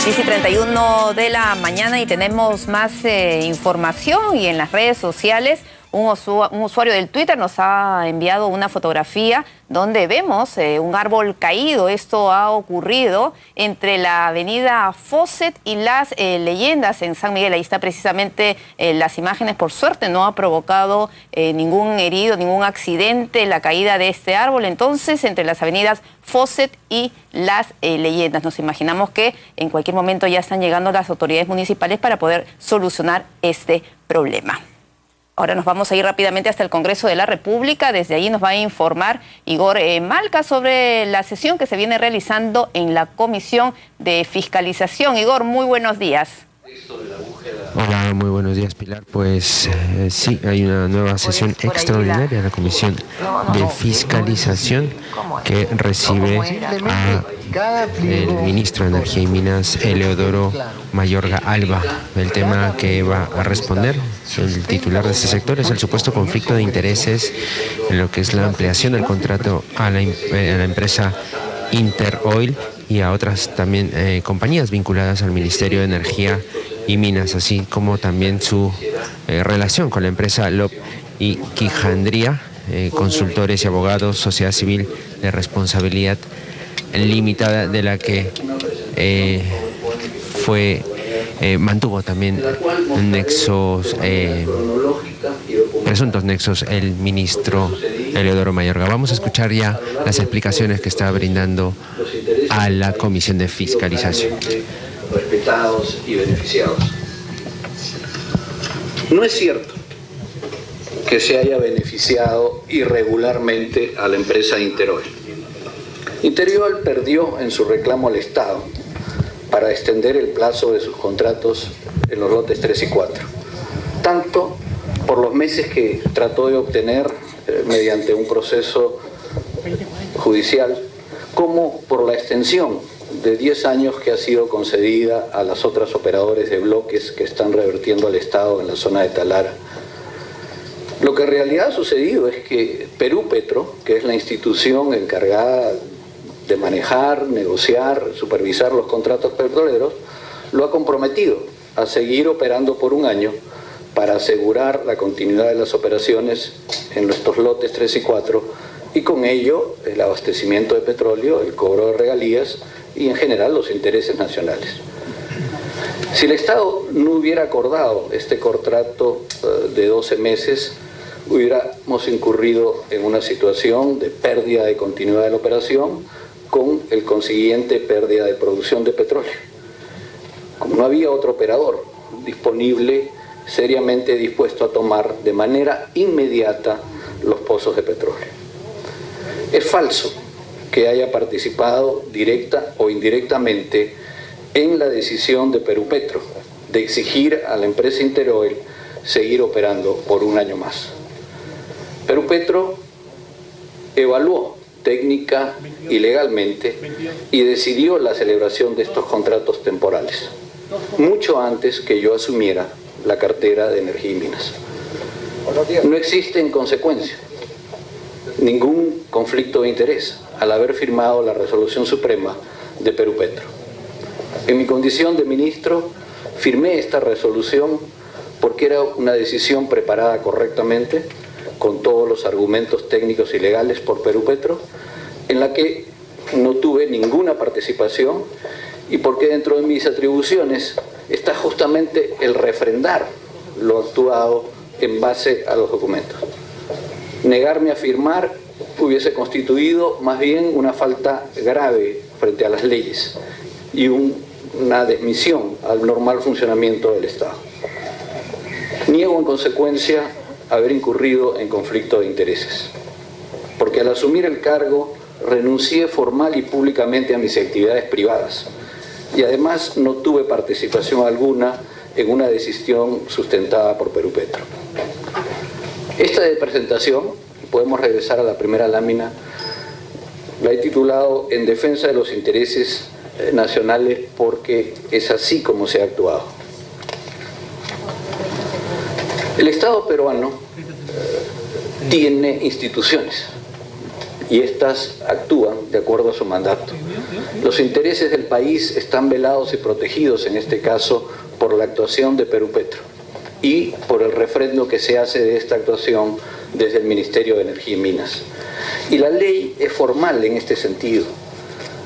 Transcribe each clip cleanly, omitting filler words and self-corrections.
10:31 de la mañana y tenemos más información, y en las redes sociales un usuario del Twitter nos ha enviado una fotografía donde vemos un árbol caído. Esto ha ocurrido entre la avenida Fawcett y las Leyendas en San Miguel. Ahí está precisamente las imágenes. Por suerte no ha provocado ningún herido, ningún accidente la caída de este árbol. Entonces, entre las avenidas Fawcett y las Leyendas. Nos imaginamos que en cualquier momento ya están llegando las autoridades municipales para poder solucionar este problema. Ahora nos vamos a ir rápidamente hasta el Congreso de la República. Desde allí nos va a informar Igor Malca sobre la sesión que se viene realizando en la Comisión de Fiscalización. Igor, muy buenos días. Hola, muy buenos días, Pilar. Pues sí, hay una nueva sesión extraordinaria de la Comisión de Fiscalización que recibe al ministro de Energía y Minas, Eleodoro Mayorga Alba. El tema que va a responder el titular de este sector es el supuesto conflicto de intereses en lo que es la ampliación del contrato a la empresa Interoil y a otras también compañías vinculadas al Ministerio de Energía y Minas, así como también su relación con la empresa Lop y Quijandría, consultores y abogados, sociedad civil de responsabilidad limitada, de la que mantuvo también nexos, presuntos nexos, el ministro Eleodoro Mayorga. Vamos a escuchar ya las explicaciones que está brindando a la Comisión de Fiscalización. Respetados y beneficiados. No es cierto que se haya beneficiado irregularmente a la empresa Interoil. Interoil perdió en su reclamo al Estado para extender el plazo de sus contratos en los lotes 3 y 4, tanto por los meses que trató de obtener mediante un proceso judicial, como por la extensión de 10 años que ha sido concedida a las otras operadores de bloques que están revertiendo al Estado en la zona de Talara. Lo que en realidad ha sucedido es que Perú Petro, que es la institución encargada de manejar, negociar, supervisar los contratos petroleros, lo ha comprometido a seguir operando por un año para asegurar la continuidad de las operaciones en estos lotes 3 y 4 y con ello el abastecimiento de petróleo, el cobro de regalías y en general los intereses nacionales. Si el Estado no hubiera acordado este contrato de 12 meses, hubiéramos incurrido en una situación de pérdida de continuidad de la operación con el consiguiente pérdida de producción de petróleo. Como no había otro operador disponible, seriamente dispuesto a tomar de manera inmediata los pozos de petróleo. Es falso que haya participado directa o indirectamente en la decisión de Perú Petro de exigir a la empresa Interoil seguir operando por un año más. Perú Petro evaluó técnica y legalmente y decidió la celebración de estos contratos temporales, mucho antes que yo asumiera la cartera de Energía y Minas. No existe en consecuencia ningún conflicto de interés al haber firmado la resolución suprema de Perú Petro. En mi condición de ministro firmé esta resolución porque era una decisión preparada correctamente, con todos los argumentos técnicos y legales por Perú Petro, en la que no tuve ninguna participación y porque dentro de mis atribuciones está justamente el refrendar lo actuado en base a los documentos. Negarme a firmar hubiese constituido más bien una falta grave frente a las leyes y una desmisión al normal funcionamiento del Estado. Niego en consecuencia haber incurrido en conflicto de intereses, porque al asumir el cargo renuncié formal y públicamente a mis actividades privadas y además no tuve participación alguna en una decisión sustentada por Perú Petro. Esta presentación, podemos regresar a la primera lámina, la he titulado En defensa de los intereses nacionales porque es así como se ha actuado. El Estado peruano tiene instituciones y estas actúan de acuerdo a su mandato. Los intereses del país están velados y protegidos, en este caso, por la actuación de Perupetro y por el refrendo que se hace de esta actuación desde el Ministerio de Energía y Minas. Y la ley es formal en este sentido.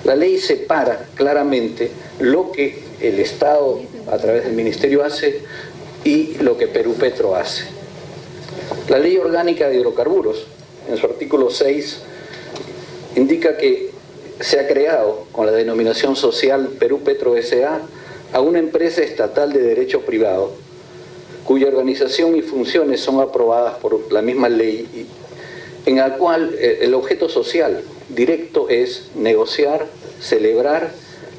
La ley separa claramente lo que el Estado a través del Ministerio hace y lo que Perupetro hace. La Ley Orgánica de Hidrocarburos, en su artículo 6, indica que se ha creado con la denominación social Perupetro S.A. a una empresa estatal de derecho privado, cuya organización y funciones son aprobadas por la misma ley, en la cual el objeto social directo es negociar, celebrar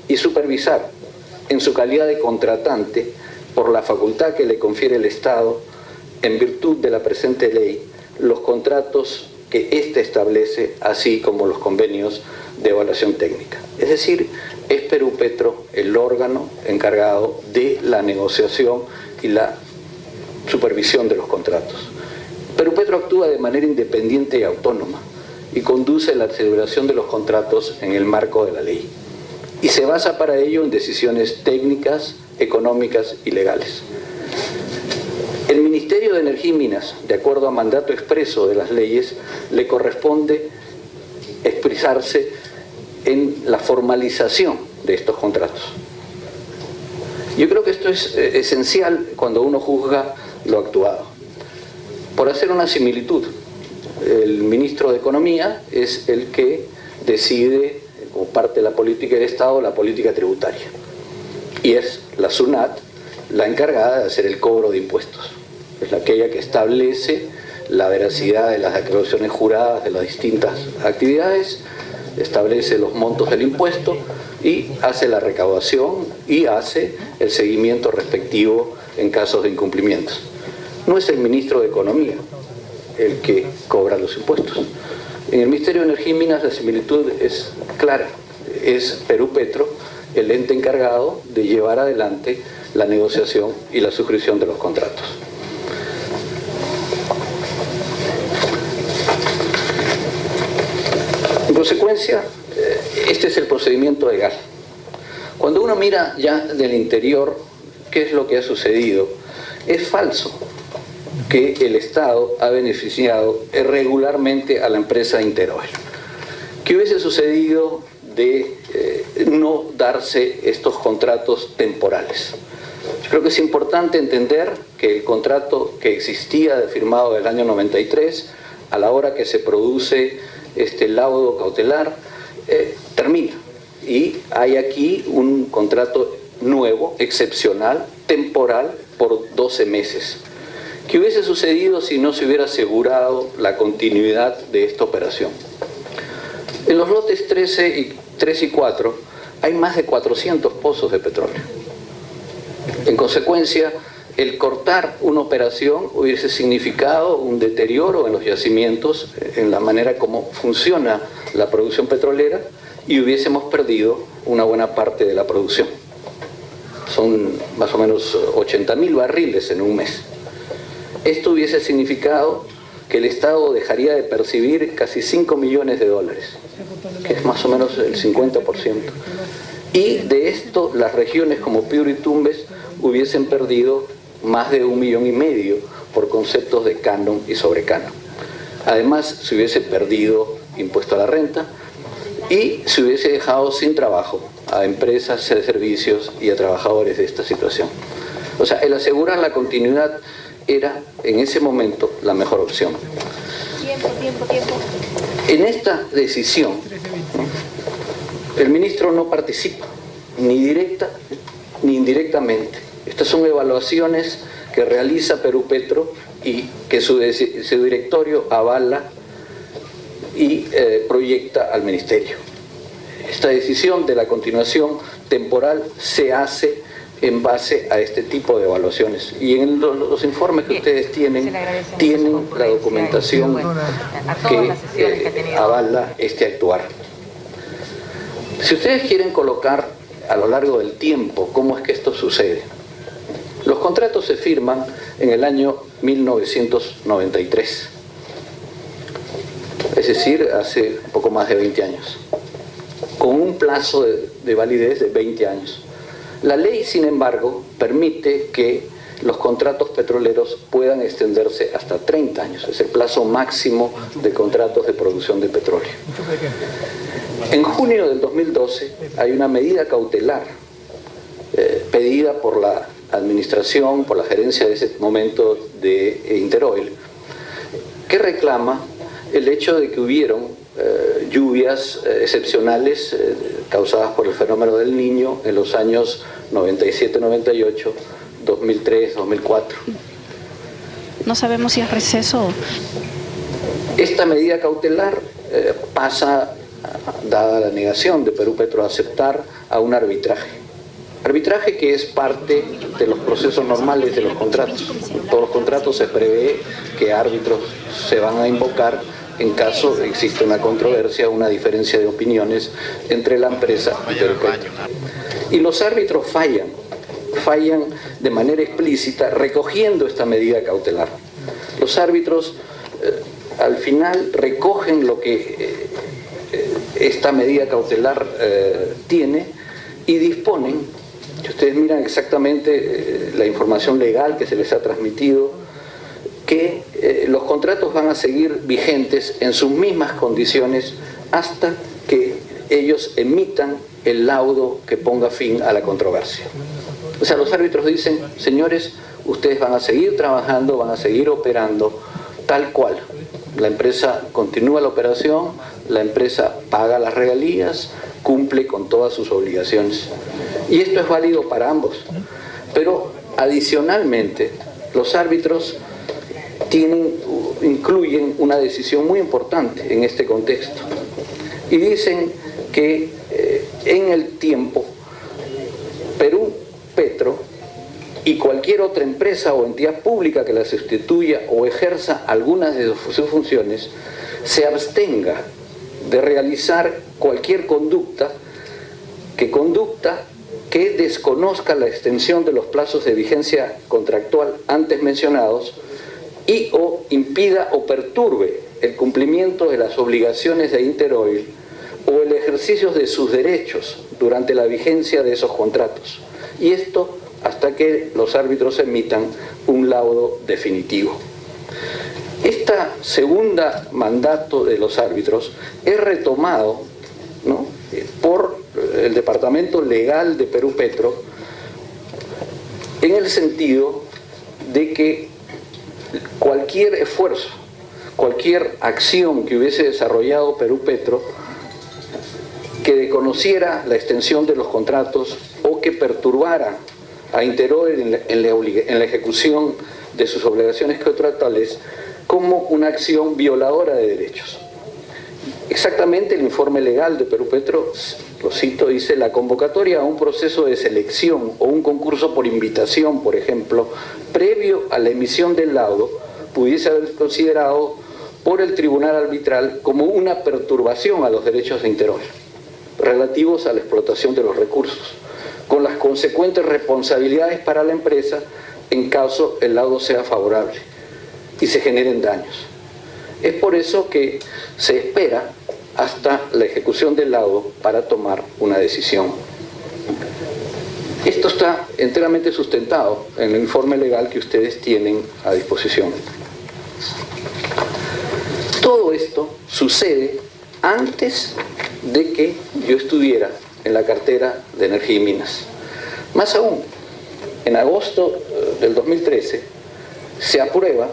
y supervisar, en su calidad de contratante, por la facultad que le confiere el Estado, en virtud de la presente ley, los contratos que éste establece, así como los convenios de evaluación técnica. Es decir, es Perupetro el órgano encargado de la negociación y la supervisión de los contratos. Perupetro actúa de manera independiente y autónoma y conduce la celebración de los contratos en el marco de la ley. Y se basa para ello en decisiones técnicas, económicas y legales. El Ministerio de Energía y Minas, de acuerdo a mandato expreso de las leyes, le corresponde expresarse en la formalización de estos contratos. Yo creo que esto es esencial cuando uno juzga lo actuado. Por hacer una similitud, el ministro de Economía es el que decide, como parte de la política del Estado, la política tributaria. Y es la SUNAT la encargada de hacer el cobro de impuestos. Es aquella que establece la veracidad de las declaraciones juradas de las distintas actividades, establece los montos del impuesto y hace la recaudación y hace el seguimiento respectivo en casos de incumplimientos. No es el ministro de Economía el que cobra los impuestos. En el Ministerio de Energía y Minas la similitud es clara. Es Perupetro el ente encargado de llevar adelante la negociación y la suscripción de los contratos. En consecuencia, este es el procedimiento legal. Cuando uno mira ya del interior qué es lo que ha sucedido, es falso que el Estado ha beneficiado irregularmente a la empresa Interoil. ¿Qué hubiese sucedido de no darse estos contratos temporales? Yo creo que es importante entender que el contrato que existía firmado del año 93, a la hora que se produce este laudo cautelar, termina. Y hay aquí un contrato nuevo, excepcional, temporal, por 12 meses. ¿Qué hubiese sucedido si no se hubiera asegurado la continuidad de esta operación? En los lotes 3 y 4 hay más de 400 pozos de petróleo. En consecuencia, el cortar una operación hubiese significado un deterioro en los yacimientos, en la manera como funciona la producción petrolera, y hubiésemos perdido una buena parte de la producción. Son más o menos 80.000 barriles en un mes. Esto hubiese significado que el Estado dejaría de percibir casi 5 millones de dólares, que es más o menos el 50%. Y de esto las regiones como Piura y Tumbes hubiesen perdido más de 1,5 millones por conceptos de canon y sobrecanon. Además, se hubiese perdido impuesto a la renta y se hubiese dejado sin trabajo a empresas de servicios y a trabajadores de esta situación. O sea, el asegurar la continuidad era en ese momento la mejor opción. Tiempo. En esta decisión, el ministro no participa, ni directa ni indirectamente. Estas son evaluaciones que realiza Perupetro y que su directorio avala y proyecta al Ministerio. Esta decisión de la continuación temporal se hace en base a este tipo de evaluaciones. Y en los informes que ustedes tienen la documentación que avala este actuar. Si ustedes quieren colocar a lo largo del tiempo cómo es que esto sucede, los contratos se firman en el año 1993, es decir, hace poco más de 20 años. con un plazo de validez de 20 años. La ley, sin embargo, permite que los contratos petroleros puedan extenderse hasta 30 años, es el plazo máximo de contratos de producción de petróleo. En junio del 2012 hay una medida cautelar pedida por la administración, por la gerencia de ese momento de Interoil, que reclama el hecho de que hubieron lluvias excepcionales causadas por el fenómeno del Niño en los años 97-98, 2003, 2004. No sabemos si es receso. Esta medida cautelar pasa, dada la negación de Perú Petro a aceptar, a un arbitraje. Arbitraje que es parte de los procesos normales de los contratos. En todos los contratos se prevé que árbitros se van a invocar en caso de exista una controversia, una diferencia de opiniones entre la empresa y Perú Petro. Y los árbitros fallan de manera explícita recogiendo esta medida cautelar. Los árbitros al final recogen lo que esta medida cautelar tiene y disponen, si ustedes miran exactamente la información legal que se les ha transmitido, que los contratos van a seguir vigentes en sus mismas condiciones hasta que ellos emitan el laudo que ponga fin a la controversia. O sea, los árbitros dicen, señores, ustedes van a seguir trabajando, van a seguir operando tal cual. La empresa continúa la operación, la empresa paga las regalías, cumple con todas sus obligaciones. Y esto es válido para ambos. Pero adicionalmente, los árbitros incluyen una decisión muy importante en este contexto. Y dicen que en el tiempo, Perú Petro y cualquier otra empresa o entidad pública que la sustituya o ejerza algunas de sus funciones, se abstenga de realizar cualquier conducta que desconozca la extensión de los plazos de vigencia contractual antes mencionados y o impida o perturbe el cumplimiento de las obligaciones de Interoil o el ejercicio de sus derechos durante la vigencia de esos contratos. Y esto hasta que los árbitros emitan un laudo definitivo. Esta segunda mandato de los árbitros es retomado, ¿no?, por el Departamento Legal de Perú Petro en el sentido de que cualquier esfuerzo, cualquier acción que hubiese desarrollado Perú Petro que desconociera la extensión de los contratos o que perturbara a Interoil en la ejecución de sus obligaciones contractuales como una acción violadora de derechos. Exactamente el informe legal de Perú Petro, lo cito, dice: la convocatoria a un proceso de selección o un concurso por invitación, por ejemplo, previo a la emisión del laudo, pudiese haber considerado por el tribunal arbitral como una perturbación a los derechos de Interoil relativos a la explotación de los recursos, con las consecuentes responsabilidades para la empresa en caso el laudo sea favorable y se generen daños. Es por eso que se espera hasta la ejecución del laudo para tomar una decisión. Esto está enteramente sustentado en el informe legal que ustedes tienen a disposición. Todo esto sucede antes de que yo estuviera en la cartera de Energía y Minas. Más aún, en agosto del 2013 se aprueba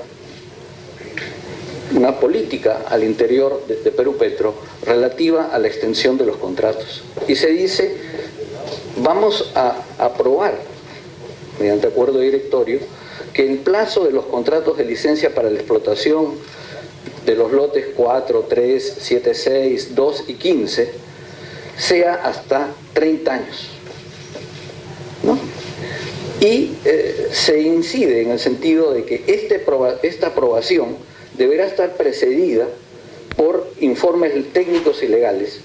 una política al interior de Perú Petro relativa a la extensión de los contratos. Y se dice, vamos a aprobar, mediante acuerdo directorio, que el plazo de los contratos de licencia para la explotación de los lotes 4, 3, 7, 6, 2 y 15 sea hasta 30 años, ¿no? Y se incide en el sentido de que esta aprobación deberá estar precedida por informes técnicos y legales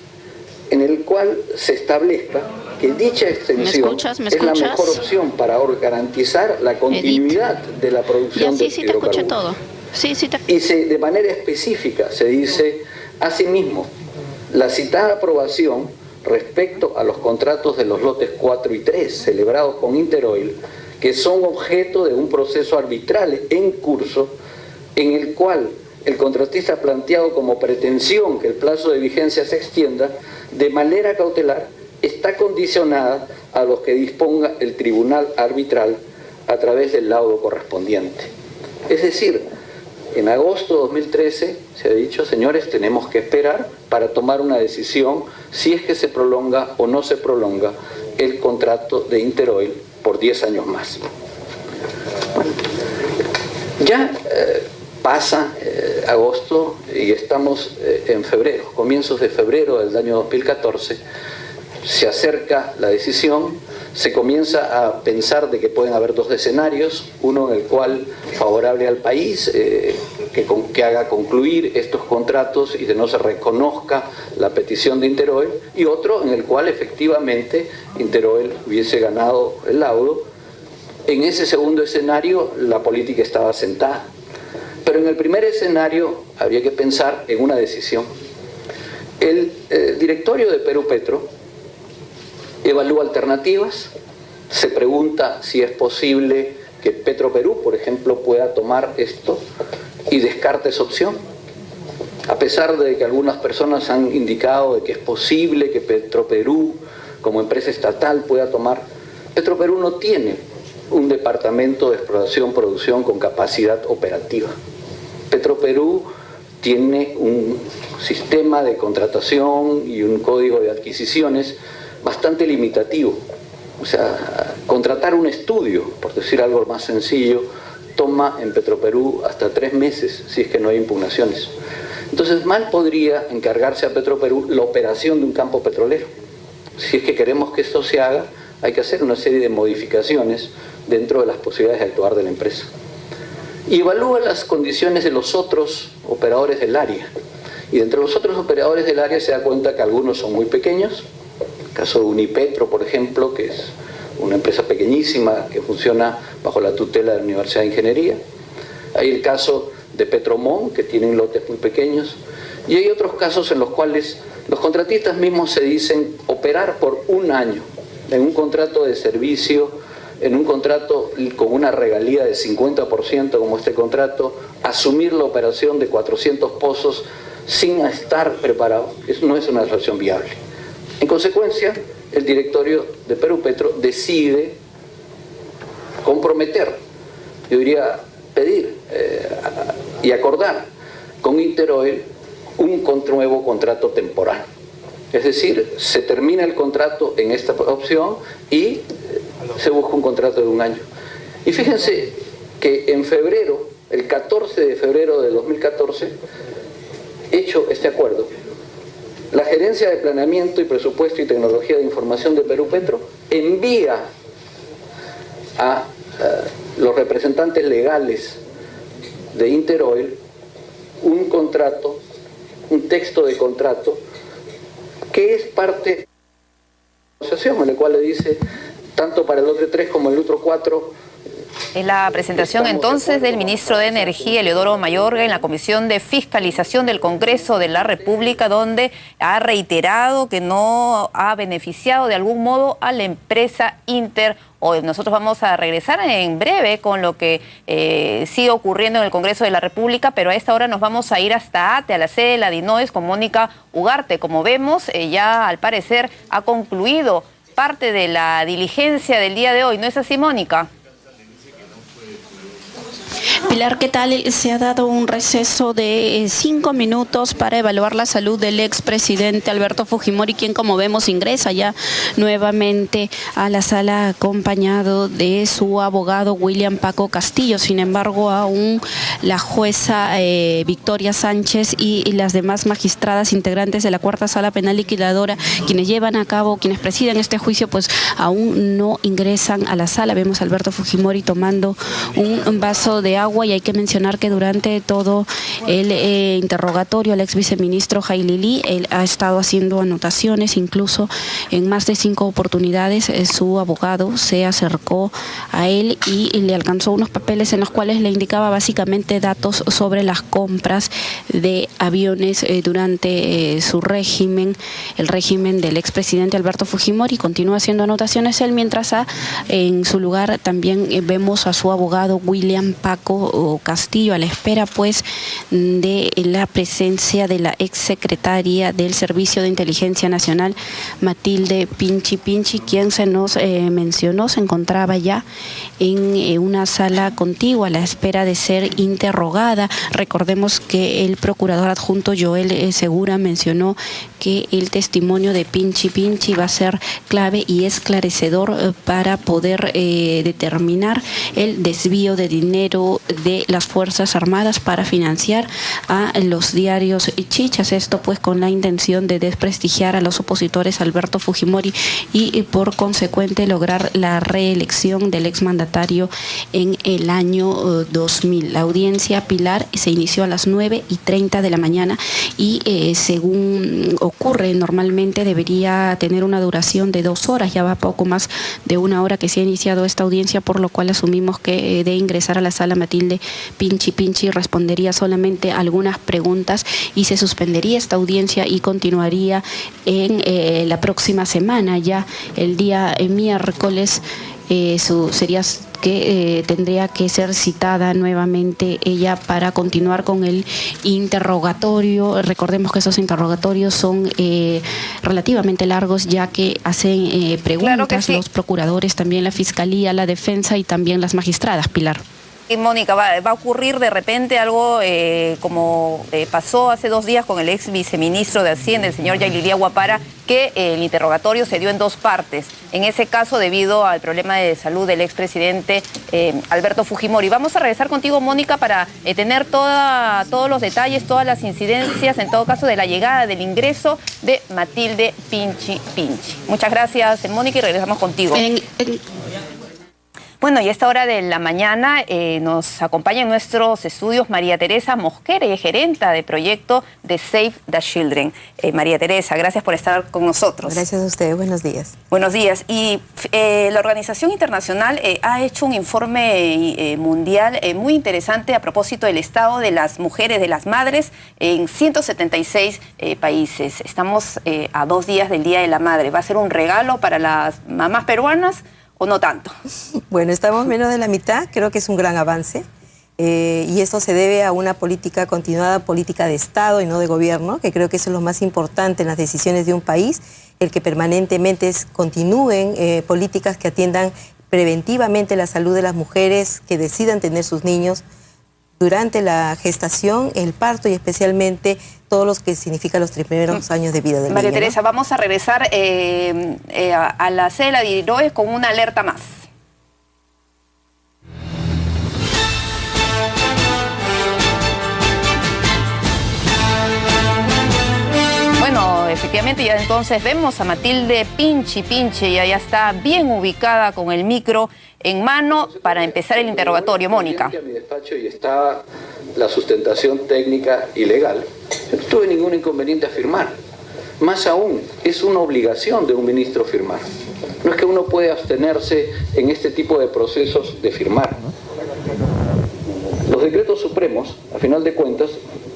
en el cual se establezca que dicha extensión es la mejor opción para garantizar la continuidad de la producción de hidrocarburos. Y de manera específica se dice, asimismo, la citada aprobación respecto a los contratos de los lotes 4 y 3 celebrados con Interoil, que son objeto de un proceso arbitral en curso, en el cual el contratista ha planteado como pretensión que el plazo de vigencia se extienda de manera cautelar, está condicionada a los que disponga el tribunal arbitral a través del laudo correspondiente. Es decir, en agosto de 2013 se ha dicho, señores, tenemos que esperar para tomar una decisión si es que se prolonga o no se prolonga el contrato de Interoil por 10 años más. Bueno, ya pasa agosto y estamos en febrero, comienzos de febrero del año 2014, se acerca la decisión, se comienza a pensar de que pueden haber dos escenarios, uno en el cual favorable al país, que haga concluir estos contratos y que no se reconozca la petición de Interoil, y otro en el cual efectivamente Interoil hubiese ganado el laudo. En ese segundo escenario la política estaba sentada, pero en el primer escenario habría que pensar en una decisión. El directorio de Perú Petro evalúa alternativas, se pregunta si es posible que Petroperú, por ejemplo, pueda tomar esto y descarta esa opción. A pesar de que algunas personas han indicado de que es posible que Petroperú, como empresa estatal, pueda tomar, Petroperú no tiene un departamento de exploración-producción con capacidad operativa. Petroperú tiene un sistema de contratación y un código de adquisiciones bastante limitativo. O sea, contratar un estudio, por decir algo más sencillo, toma en Petroperú hasta 3 meses, si es que no hay impugnaciones. Entonces, mal podría encargarse a Petroperú la operación de un campo petrolero. Si es que queremos que esto se haga, hay que hacer una serie de modificaciones dentro de las posibilidades de actuar de la empresa. Y evalúa las condiciones de los otros operadores del área. Y de entre los otros operadores del área se da cuenta que algunos son muy pequeños. El caso de Unipetro, por ejemplo, que es una empresa pequeñísima que funciona bajo la tutela de la Universidad de Ingeniería. Hay el caso de Petromón, que tienen lotes muy pequeños. Y hay otros casos en los cuales los contratistas mismos se dicen operar por 1 año en un contrato de servicio, en un contrato con una regalía de 50% como este contrato, asumir la operación de 400 pozos sin estar preparado. Eso no es una solución viable. En consecuencia, el directorio de Perú Petro decide comprometer, yo diría pedir y acordar con Interoil un nuevo contrato temporal. Es decir, se termina el contrato en esta opción y se busca un contrato de 1 año. Y fíjense que en febrero, el 14 de febrero de 2014, hecho este acuerdo, la Gerencia de Planeamiento y Presupuesto y Tecnología de Información de Perú Petro envía a los representantes legales de Interoil un contrato, un texto de contrato, que es parte de la negociación, en el cual le dice, tanto para el lote 3 como el otro 4, Es la presentación entonces del ministro de Energía, Eleodoro Mayorga, en la Comisión de Fiscalización del Congreso de la República, donde ha reiterado que no ha beneficiado de algún modo a la empresa Interoil. Nosotros vamos a regresar en breve con lo que sigue ocurriendo en el Congreso de la República, pero a esta hora nos vamos a ir hasta ATE, a la sede de la DINOES, con Mónica Ugarte. Como vemos, ya al parecer ha concluido parte de la diligencia del día de hoy. ¿No es así, Mónica? Pilar, ¿qué tal? Se ha dado un receso de 5 minutos para evaluar la salud del expresidente Alberto Fujimori, quien, como vemos, ingresa ya nuevamente a la sala acompañado de su abogado William Paco Castillo. Sin embargo, aún la jueza Victoria Sánchez y las demás magistradas integrantes de la Cuarta Sala Penal Liquidadora, quienes llevan a cabo, quienes presiden este juicio, pues aún no ingresan a la sala. Vemos a Alberto Fujimori tomando un vaso de agua agua, y hay que mencionar que durante todo el interrogatorio al ex viceministro Jailili, él ha estado haciendo anotaciones, incluso en más de 5 oportunidades su abogado se acercó a él y le alcanzó unos papeles en los cuales le indicaba básicamente datos sobre las compras de aviones durante su régimen, el régimen del expresidente Alberto Fujimori. Continúa haciendo anotaciones él, mientras en su lugar también vemos a su abogado William Paco Castillo, a la espera pues de la presencia de la exsecretaria del Servicio de Inteligencia Nacional, Matilde Pinchi Pinchi, quien se nos mencionó se encontraba ya en una sala contigua a la espera de ser interrogada. Recordemos que el procurador adjunto Joel Segura mencionó que el testimonio de Pinchi Pinchi va a ser clave y esclarecedor para poder determinar el desvío de dinero de las Fuerzas Armadas para financiar a los diarios chichas, esto pues con la intención de desprestigiar a los opositores a Alberto Fujimori y por consecuente lograr la reelección del exmandatario en el año 2000. La audiencia, Pilar, se inició a las 9:30 de la mañana y según ocurre normalmente debería tener una duración de 2 horas, ya va poco más de 1 hora que se ha iniciado esta audiencia, por lo cual asumimos que de ingresar a la sala Matilde Pinchi Pinchi respondería solamente algunas preguntas y se suspendería esta audiencia y continuaría en la próxima semana, ya el día miércoles. Sería que tendría que ser citada nuevamente ella para continuar con el interrogatorio. Recordemos que esos interrogatorios son relativamente largos, ya que hacen preguntas claro que sí. Los procuradores, también la Fiscalía, la Defensa y también las magistradas, Pilar. Y Mónica, ¿va a ocurrir de repente algo como pasó hace 2 días con el ex viceministro de Hacienda, el señor Yailiría Guapara, que el interrogatorio se dio en 2 partes? En ese caso, debido al problema de salud del expresidente Alberto Fujimori. Vamos a regresar contigo, Mónica, para tener todos los detalles, todas las incidencias, en todo caso, de la llegada, del ingreso de Matilde Pinchi Pinchi. Muchas gracias, Mónica, y regresamos contigo. Bueno, y a esta hora de la mañana nos acompaña en nuestros estudios María Teresa Mosquera, y gerenta de proyecto de Save the Children. María Teresa, gracias por estar con nosotros. Gracias a ustedes, buenos días. Buenos días. Y la Organización Internacional ha hecho un informe mundial muy interesante a propósito del estado de las mujeres, de las madres, en 176 países. Estamos a 2 días del Día de la Madre. ¿Va a ser un regalo para las mamás peruanas o no tanto? Bueno, estamos menos de la mitad, creo que es un gran avance y esto se debe a una política continuada, política de Estado y no de gobierno, que creo que eso es lo más importante en las decisiones de un país, el que permanentemente continúen políticas que atiendan preventivamente la salud de las mujeres que decidan tener sus niños durante la gestación, el parto y especialmente todo lo que significa los primeros años de vida del niño. María Teresa, ¿no? Vamos a regresar a la sede de la DIROES con una alerta más. Bueno, efectivamente ya entonces vemos a Matilde Pinchi Pinchi, y ya está bien ubicada con el micro en mano para empezar el interrogatorio. Mónica. A mi despacho y está la sustentación técnica y legal. No tuve ningún inconveniente a firmar. Más aún, es una obligación de un ministro firmar. No es que uno puede abstenerse en este tipo de procesos de firmar. Los decretos supremos, a final de cuentas,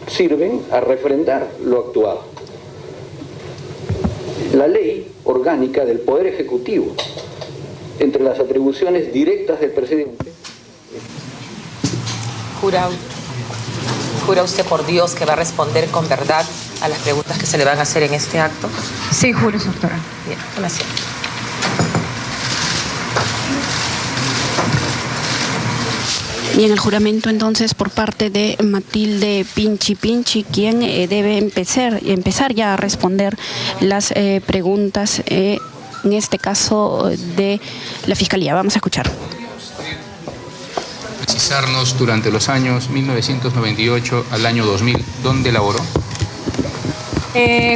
sirven a refrendar lo actuado. La ley orgánica del Poder Ejecutivo, entre las atribuciones directas del presidente. ¿Jura usted por Dios que va a responder con verdad a las preguntas que se le van a hacer en este acto? Sí, juro, doctora. Bien, gracias. Bien, el juramento entonces por parte de Matilde Pinchi Pinchi, quien debe empezar ya a responder las preguntas, en este caso de la Fiscalía. Vamos a escuchar. Precisarnos durante los años 1998 al año 2000, ¿dónde laboró?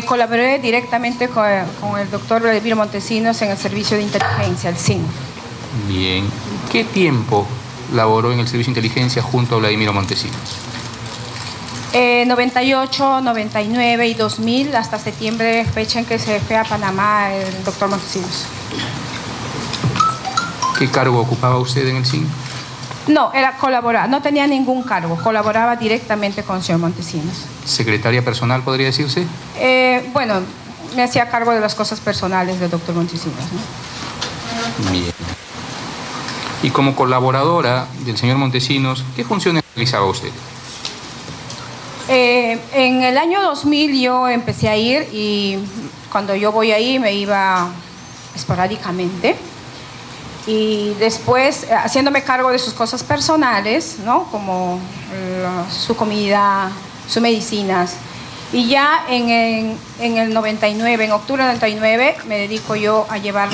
Colaboré directamente con el doctor Vladimir Montesinos en el Servicio de Inteligencia, el SIN. Bien. ¿Qué tiempo laboró en el Servicio de Inteligencia junto a Vladimiro Montesinos? 98, 99 y 2000, hasta septiembre, fecha en que se fue a Panamá el doctor Montesinos. ¿Qué cargo ocupaba usted en el SIN? No, era colaborar, no tenía ningún cargo, colaboraba directamente con el señor Montesinos. ¿Secretaria personal, podría decirse? Bueno, me hacía cargo de las cosas personales del doctor Montesinos, ¿no? Bien. Y como colaboradora del señor Montesinos, ¿qué funciones realizaba usted? En el año 2000 yo empecé a ir, y cuando yo voy ahí me iba esporádicamente. Y después, haciéndome cargo de sus cosas personales, ¿no? Como su comida, sus medicinas. Y ya en el 99, en octubre del 99, me dedico yo a llevar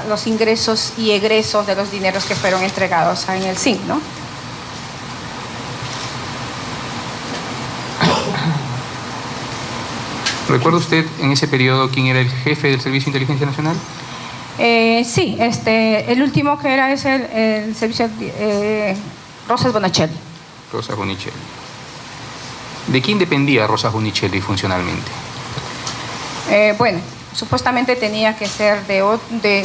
los ingresos y egresos de los dineros que fueron entregados en el SIN, ¿no? ¿Recuerda usted en ese periodo quién era el jefe del Servicio de Inteligencia Nacional? Sí, el último que era es el servicio Rosas Bonicelli. Rosas Bonicelli. ¿De quién dependía Rosas Bonicelli funcionalmente? Bueno, supuestamente tenía que ser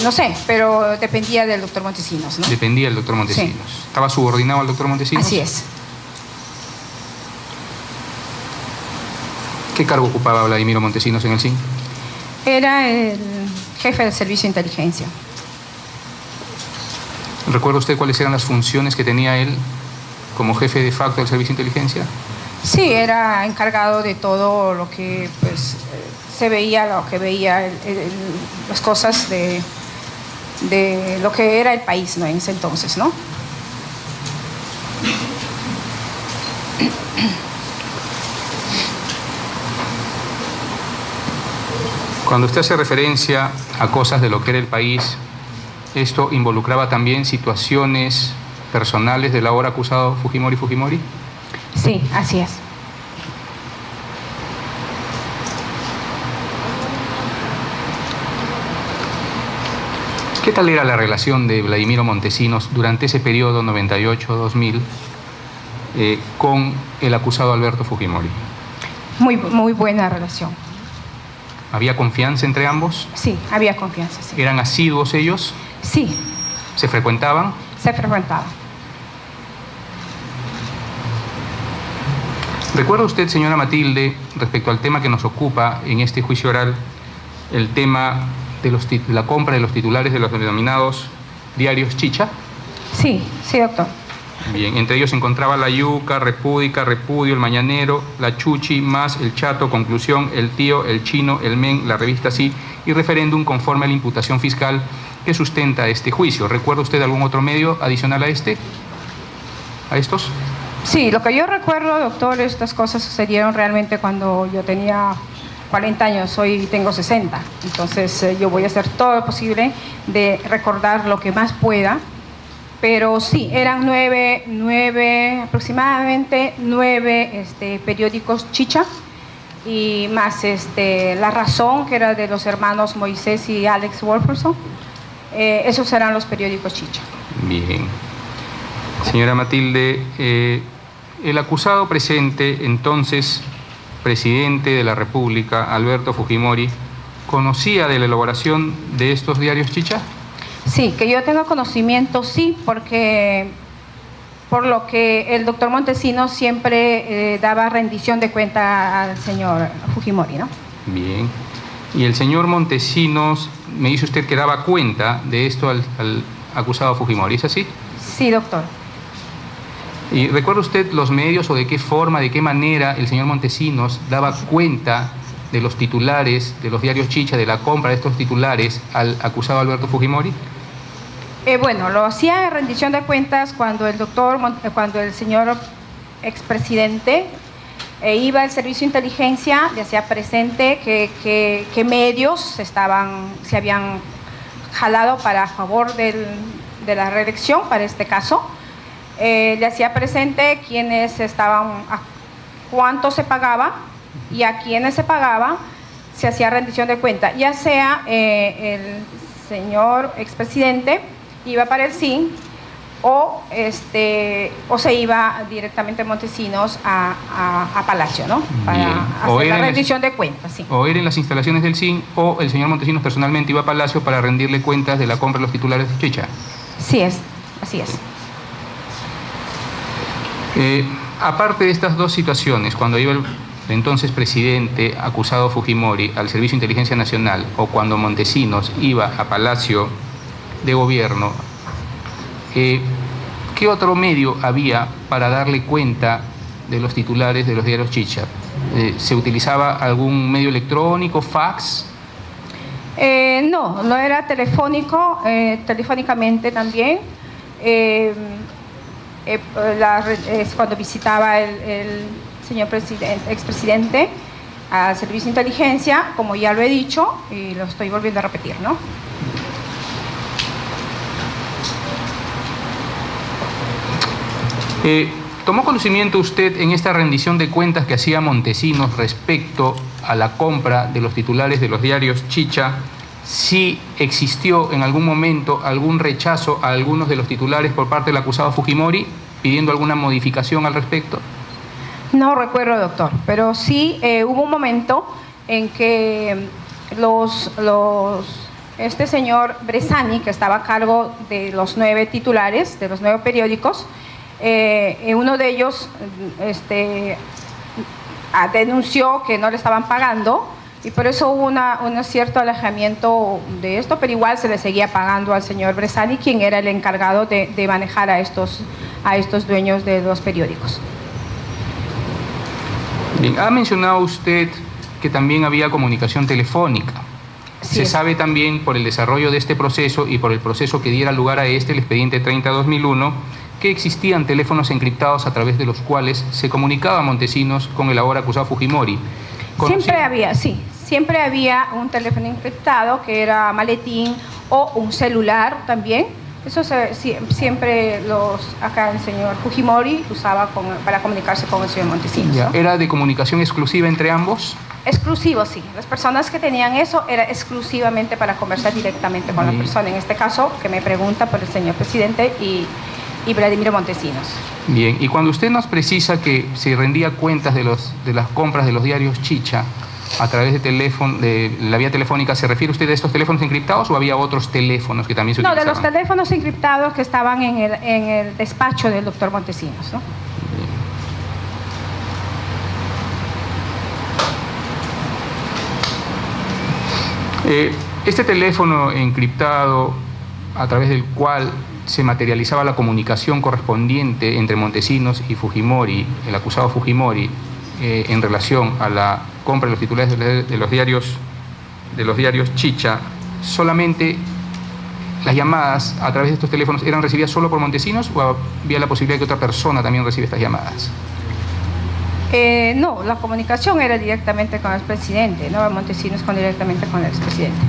no sé, pero dependía del doctor Montesinos, ¿no? Dependía del doctor Montesinos. Sí. ¿Estaba subordinado al doctor Montesinos? Así es. ¿Qué cargo ocupaba Vladimiro Montesinos en el SIN? Era el jefe del Servicio de Inteligencia. ¿Recuerda usted cuáles eran las funciones que tenía él como jefe de facto del Servicio de Inteligencia? Sí, era encargado de todo lo que pues, se veía, las cosas de lo que era el país, ¿no? En ese entonces, ¿no? Cuando usted hace referencia a cosas de lo que era el país, ¿esto involucraba también situaciones personales del ahora acusado Fujimori Fujimori? Sí, así es. ¿Qué tal era la relación de Vladimiro Montesinos durante ese periodo 98-2000 con el acusado Alberto Fujimori? Muy buena relación. ¿Había confianza entre ambos? Sí, había confianza, sí. ¿Eran asiduos ellos? Sí. ¿Se frecuentaban? Se frecuentaban. ¿Recuerda usted, señora Matilde, respecto al tema que nos ocupa en este juicio oral, el tema de la compra de los titulares de los denominados diarios Chicha? Sí, sí, doctor. Bien, entre ellos se encontraba La Yuca, Repúdica, Repudio, El Mañanero, La Chuchi, Más, El Chato, Conclusión, El Tío, El Chino, El Men, La Revista Sí y Referéndum conforme a la imputación fiscal que sustenta este juicio. ¿Recuerda usted algún otro medio adicional a estos? Sí, lo que yo recuerdo, doctor, estas cosas sucedieron realmente cuando yo tenía 40 años, hoy tengo 60. Entonces yo voy a hacer todo lo posible de recordar lo que más pueda. Pero sí, eran aproximadamente nueve periódicos Chicha y más La Razón, que era de los hermanos Moisés y Alex Wolferson. Esos eran los periódicos Chicha. Bien. Señora Matilde, el acusado presente, entonces presidente de la República, Alberto Fujimori, ¿conocía de la elaboración de estos diarios Chicha? Sí, que yo tenga conocimiento, sí, porque por lo que el doctor Montesinos siempre daba rendición de cuenta al señor Fujimori, ¿no? Bien. Y el señor Montesinos, me dice usted que daba cuenta de esto al acusado Fujimori, ¿es así? Sí, doctor. ¿Y recuerda usted los medios o de qué forma, de qué manera el señor Montesinos daba cuenta de los titulares, de los diarios Chicha, de la compra de estos titulares al acusado Alberto Fujimori? Bueno, lo hacía en rendición de cuentas cuando el señor expresidente iba al servicio de inteligencia, le hacía presente que medios se habían jalado a favor de la reelección, para este caso. Le hacía presente quiénes estaban, a cuánto se pagaba y a quiénes se pagaba, se hacía rendición de cuenta, ya sea el señor expresidente iba para el SIN o se iba directamente a Montesinos a Palacio, ¿no? Para hacer la rendición de cuentas, sí. O era en las instalaciones del SIN, o el señor Montesinos personalmente iba a Palacio para rendirle cuentas de la compra de los titulares de Chicha. Sí, así es. Aparte de estas dos situaciones, cuando iba el entonces presidente acusado Fujimori al Servicio de Inteligencia Nacional, o cuando Montesinos iba a Palacio de Gobierno, ¿qué otro medio había para darle cuenta de los titulares de los diarios Chicha? ¿Se utilizaba algún medio electrónico, fax? No era telefónico, telefónicamente también. Cuando visitaba el señor expresidente al Servicio de Inteligencia, como ya lo he dicho, y lo estoy volviendo a repetir, ¿no? ¿Tomó conocimiento usted en esta rendición de cuentas que hacía Montesinos respecto a la compra de los titulares de los diarios Chicha, si existió en algún momento algún rechazo a algunos de los titulares por parte del acusado Fujimori, pidiendo alguna modificación al respecto? No recuerdo, doctor, pero sí hubo un momento en que este señor Bressani, que estaba a cargo de los 9 titulares, de los 9 periódicos, uno de ellos denunció que no le estaban pagando, y por eso hubo un cierto alejamiento de esto, pero igual se le seguía pagando al señor Bressani, quien era el encargado de manejar a estos dueños de los periódicos. Bien, ha mencionado usted que también había comunicación telefónica. Se sabe también, por el desarrollo de este proceso y por el proceso que diera lugar a el expediente 30-2001, que existían teléfonos encriptados a través de los cuales se comunicaba Montesinos con el ahora acusado Fujimori. Siempre había un teléfono encriptado que era maletín o un celular también. Eso siempre acá el señor Fujimori usaba para comunicarse con el señor Montesinos, ¿no? ¿Era de comunicación exclusiva entre ambos? Exclusivo, sí. Las personas que tenían eso era exclusivamente para conversar directamente con la persona. En este caso, que me pregunta por el señor presidente y Vladimiro Montesinos. Bien, y cuando usted nos precisa que se rendía cuentas de las compras de los diarios Chicha a través de teléfono, de la vía telefónica, ¿se refiere usted a estos teléfonos encriptados o había otros teléfonos que también se utilizaban? No, de los teléfonos encriptados que estaban en el despacho del doctor Montesinos, ¿no? Este teléfono encriptado a través del cual se materializaba la comunicación correspondiente entre Montesinos y Fujimori, el acusado Fujimori, en relación a la compra de los titulares de los diarios Chicha, solamente las llamadas a través de estos teléfonos eran recibidas solo por Montesinos o había la posibilidad de que otra persona también reciba estas llamadas? No, la comunicación era directamente con el presidente, no Montesinos directamente con el expresidente.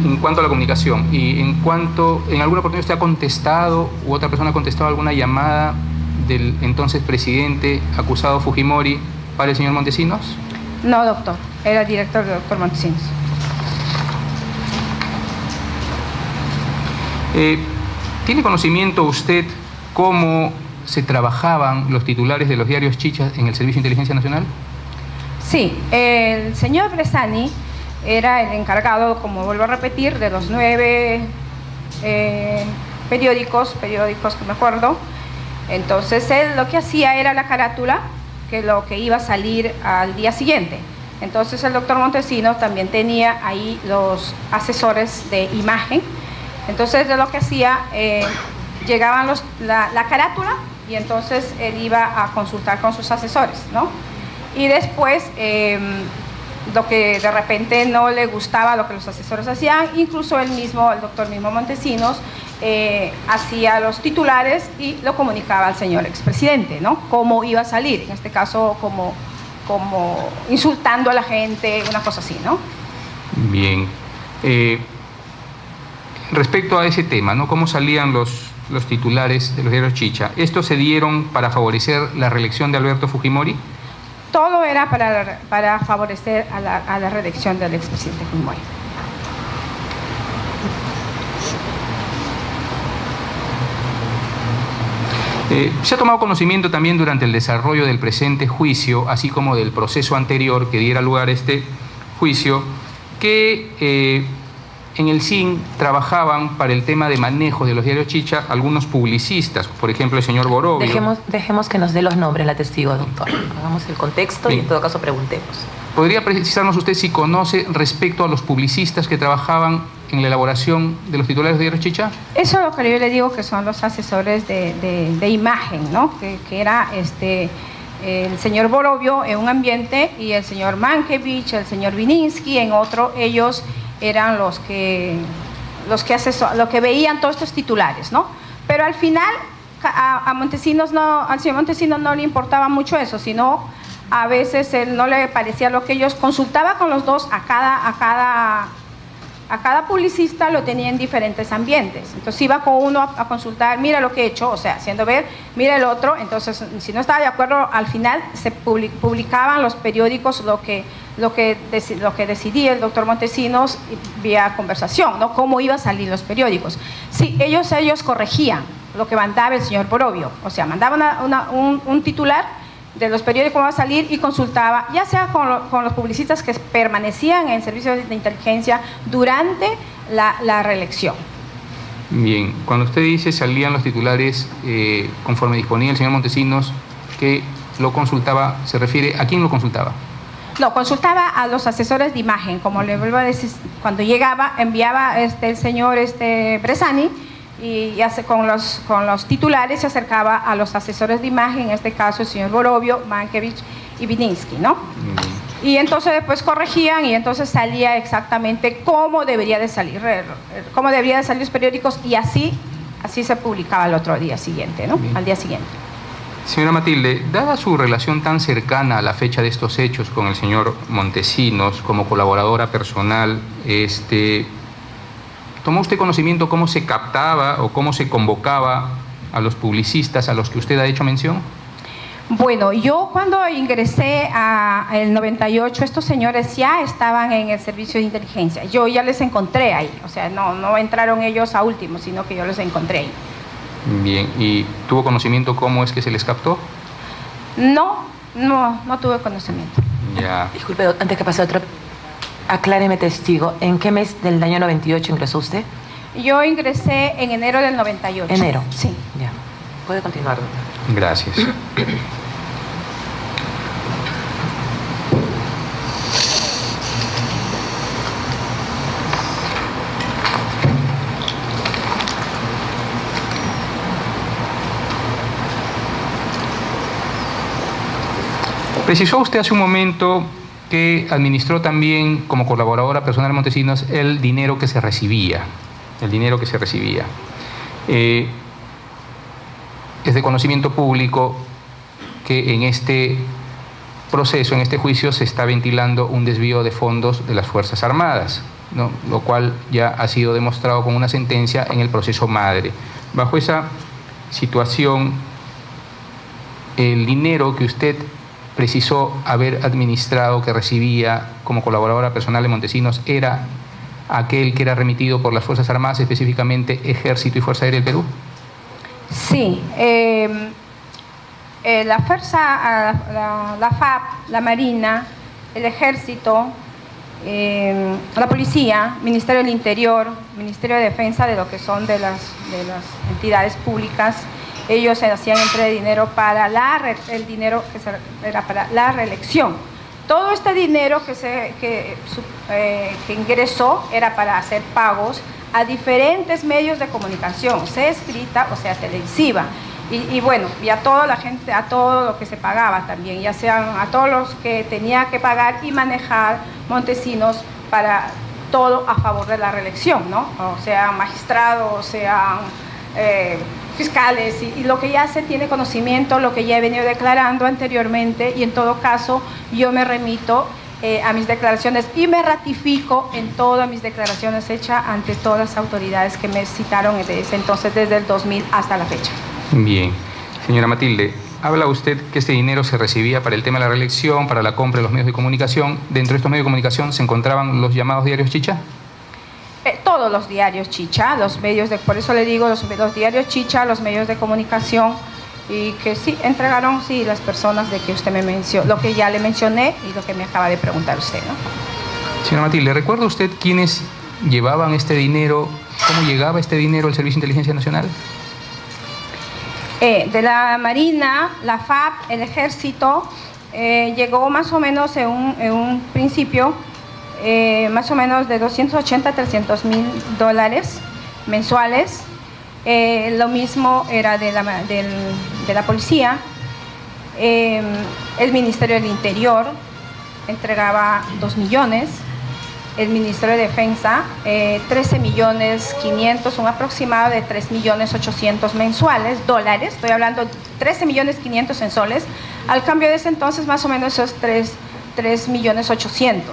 En cuanto a la comunicación, y en alguna oportunidad usted ha contestado u otra persona ha contestado alguna llamada del entonces presidente acusado Fujimori para el señor Montesinos? No, doctor, era director del doctor Montesinos. ¿Tiene conocimiento usted cómo se trabajaban los titulares de los diarios Chicha en el Servicio de Inteligencia Nacional? Sí, el señor Bressani era el encargado, como vuelvo a repetir, de los 9 periódicos que me acuerdo. Entonces él lo que hacía era la carátula, que lo que iba a salir al día siguiente. Entonces el doctor Montesinos también tenía ahí los asesores de imagen. Entonces de lo que hacía, llegaban la carátula y entonces él iba a consultar con sus asesores, ¿no? Y después lo que de repente no le gustaba lo que los asesores hacían, incluso el doctor Montesinos hacía los titulares y lo comunicaba al señor expresidente, ¿no? Cómo iba a salir, en este caso como insultando a la gente, una cosa así, ¿no? Bien. Respecto a ese tema, ¿no? ¿Cómo salían los titulares de los diarios Chicha? ¿Estos se dieron para favorecer la reelección de Alberto Fujimori? Todo era para favorecer a la reelección del expresidente Fujimori. Se ha tomado conocimiento también durante el desarrollo del presente juicio, así como del proceso anterior que diera lugar a este juicio, que en el SIN trabajaban para el tema de manejo de los diarios Chicha algunos publicistas, por ejemplo el señor Borovio. Dejemos que nos dé los nombres la testigo, doctor. Hagamos el contexto y en todo caso preguntemos. ¿Podría precisarnos usted si conoce respecto a los publicistas que trabajaban en la elaboración de los titulares de diarios Chicha? Eso es lo que yo le digo que son los asesores de imagen, ¿no? Que era el señor Borovio en un ambiente y el señor Mankiewicz, el señor Vininsky en otro. Ellos eran los que veían todos estos titulares, ¿no? Pero al final al señor Montesinos no le importaba mucho eso, sino a veces él no le parecía lo que ellos consultaba con los dos, a cada publicista lo tenía en diferentes ambientes. Entonces iba con uno a consultar, mira lo que he hecho, o sea, haciendo ver, mira el otro. Entonces, si no estaba de acuerdo, al final se publicaban los periódicos lo que decidía el doctor Montesinos vía conversación, ¿no? Cómo iban a salir los periódicos. Sí, ellos corregían lo que mandaba el señor Borovio, o sea, mandaba un titular de los periódicos cómo va a salir y consultaba, ya sea con los publicistas que permanecían en servicios de inteligencia durante la reelección. Bien, cuando usted dice salían los titulares conforme disponía el señor Montesinos, que lo consultaba, ¿se refiere a quién lo consultaba? No, consultaba a los asesores de imagen, como le vuelvo a decir, cuando llegaba, enviaba el señor Bresani, y con los titulares se acercaba a los asesores de imagen, en este caso el señor Borovio, Mankiewicz y Vininsky, ¿no? Y entonces después corregían y entonces salía exactamente cómo debería de salir los periódicos, y así se publicaba el otro día siguiente, ¿no? Al día siguiente. Señora Matilde, dada su relación tan cercana a la fecha de estos hechos con el señor Montesinos como colaboradora personal, ¿tomó usted conocimiento cómo se captaba o cómo se convocaba a los publicistas a los que usted ha hecho mención? Bueno, yo cuando ingresé el 98, estos señores ya estaban en el servicio de inteligencia. Yo ya les encontré ahí, o sea, no entraron ellos a último, sino que yo los encontré ahí. Bien, ¿y tuvo conocimiento cómo es que se les captó? No tuve conocimiento. Ya. Disculpe, antes que pase otro, acláreme, testigo, ¿en qué mes del año 98 ingresó usted? Yo ingresé en enero del 98. ¿Enero? Sí. Ya. Puede continuar, doctor. Gracias. Precisó usted hace un momento que administró también como colaboradora personal de Montesinos el dinero que se recibía. Es de conocimiento público que en este proceso, en este juicio, se está ventilando un desvío de fondos de las Fuerzas Armadas, ¿no? Lo cual ya ha sido demostrado con una sentencia en el proceso madre. Bajo esa situación, el dinero que usted precisó haber administrado, que recibía como colaboradora personal de Montesinos, ¿era aquel que era remitido por las Fuerzas Armadas, específicamente Ejército y Fuerza Aérea del Perú? Sí, la FAP, la Marina, el Ejército, la Policía, Ministerio del Interior, Ministerio de Defensa, de lo que son de las entidades públicas, ellos hacían entrega de dinero para el dinero que era para la reelección. Todo este dinero que ingresó era para hacer pagos a diferentes medios de comunicación, sea escrita o sea televisiva. Y bueno, y a toda la gente, a todo lo que se pagaba también, ya sean a todos los que tenía que pagar y manejar Montesinos para todo a favor de la reelección, ¿no? O sea, magistrados, sean fiscales, y lo que ya se tiene conocimiento, lo que ya he venido declarando anteriormente, y en todo caso yo me remito a mis declaraciones y me ratifico en todas mis declaraciones hechas ante todas las autoridades que me citaron desde ese entonces, desde el 2000 hasta la fecha. Bien. Señora Matilde, habla usted que este dinero se recibía para el tema de la reelección, para la compra de los medios de comunicación. ¿Dentro de estos medios de comunicación se encontraban los llamados diarios Chicha? Todos los diarios Chicha, los medios por eso le digo, los diarios Chicha, los medios de comunicación, y que sí, entregaron, sí, las personas de que usted me mencionó, lo que ya le mencioné y lo que me acaba de preguntar usted, ¿no? Señora Matilde, ¿recuerda usted quiénes llevaban este dinero, cómo llegaba este dinero al Servicio de Inteligencia Nacional? De la Marina, la FAP, el Ejército, llegó más o menos en un principio, más o menos de 280 a 300 mil dólares mensuales. Lo mismo era de la policía. El Ministerio del Interior entregaba 2 millones. El Ministerio de Defensa, 13 millones 500, un aproximado de 3 millones 800 mensuales, dólares, estoy hablando 13 millones 500 en soles, al cambio de ese entonces más o menos esos 3 millones 800.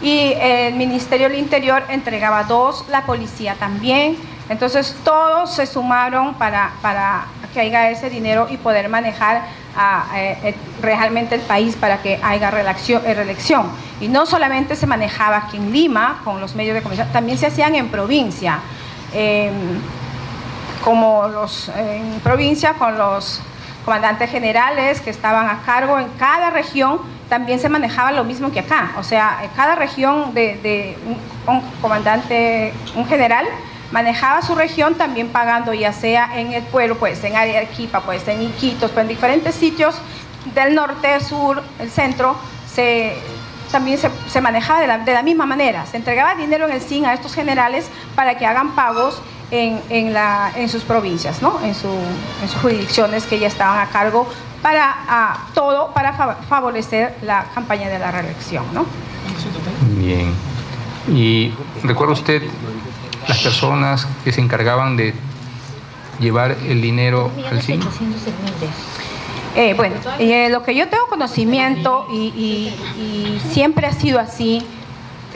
Y el Ministerio del Interior entregaba 2, la policía también, entonces todos se sumaron para que haya ese dinero y poder manejar realmente el país para que haya reelección. Y no solamente se manejaba aquí en Lima con los medios de comunicación, también se hacían en provincia, en provincia con los comandantes generales que estaban a cargo en cada región. También se manejaba lo mismo que acá, o sea, en cada región de un comandante, un general, manejaba su región también pagando, ya sea en el pueblo, pues en Arequipa, pues en Iquitos, pues en diferentes sitios del norte, sur, el centro, también se manejaba de la misma manera. Se entregaba dinero en el SIN a estos generales para que hagan pagos en sus provincias, ¿no? en sus jurisdicciones que ya estaban a cargo para todo para favorecer la campaña de la reelección, ¿no? Bien. ¿Y recuerda usted las personas que se encargaban de llevar el dinero al SIN? Bueno, lo que yo tengo conocimiento y siempre ha sido así,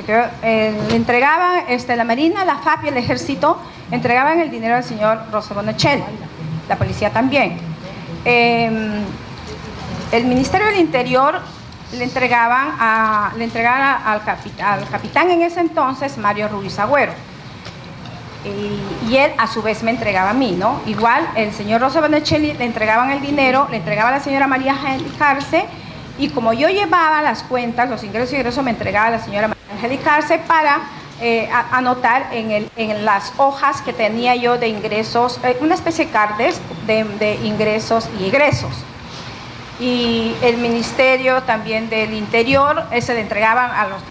le entregaban la Marina, la FAP y el Ejército, entregaban el dinero al señor Rosa Bonachel, la policía también. El Ministerio del Interior le entregaban al capitán en ese entonces, Mario Ruiz Agüero. Y él a su vez me entregaba a mí, ¿no? Igual el señor Rosa Bonachelli le entregaban el dinero, le entregaba a la señora María Angélica Arce, y como yo llevaba las cuentas, los ingresos y egresos, me entregaba a la señora María Angélica Arce para anotar en las hojas que tenía yo de ingresos, una especie de cardes de ingresos y egresos. Y el Ministerio también del Interior, ese le entregaban a los...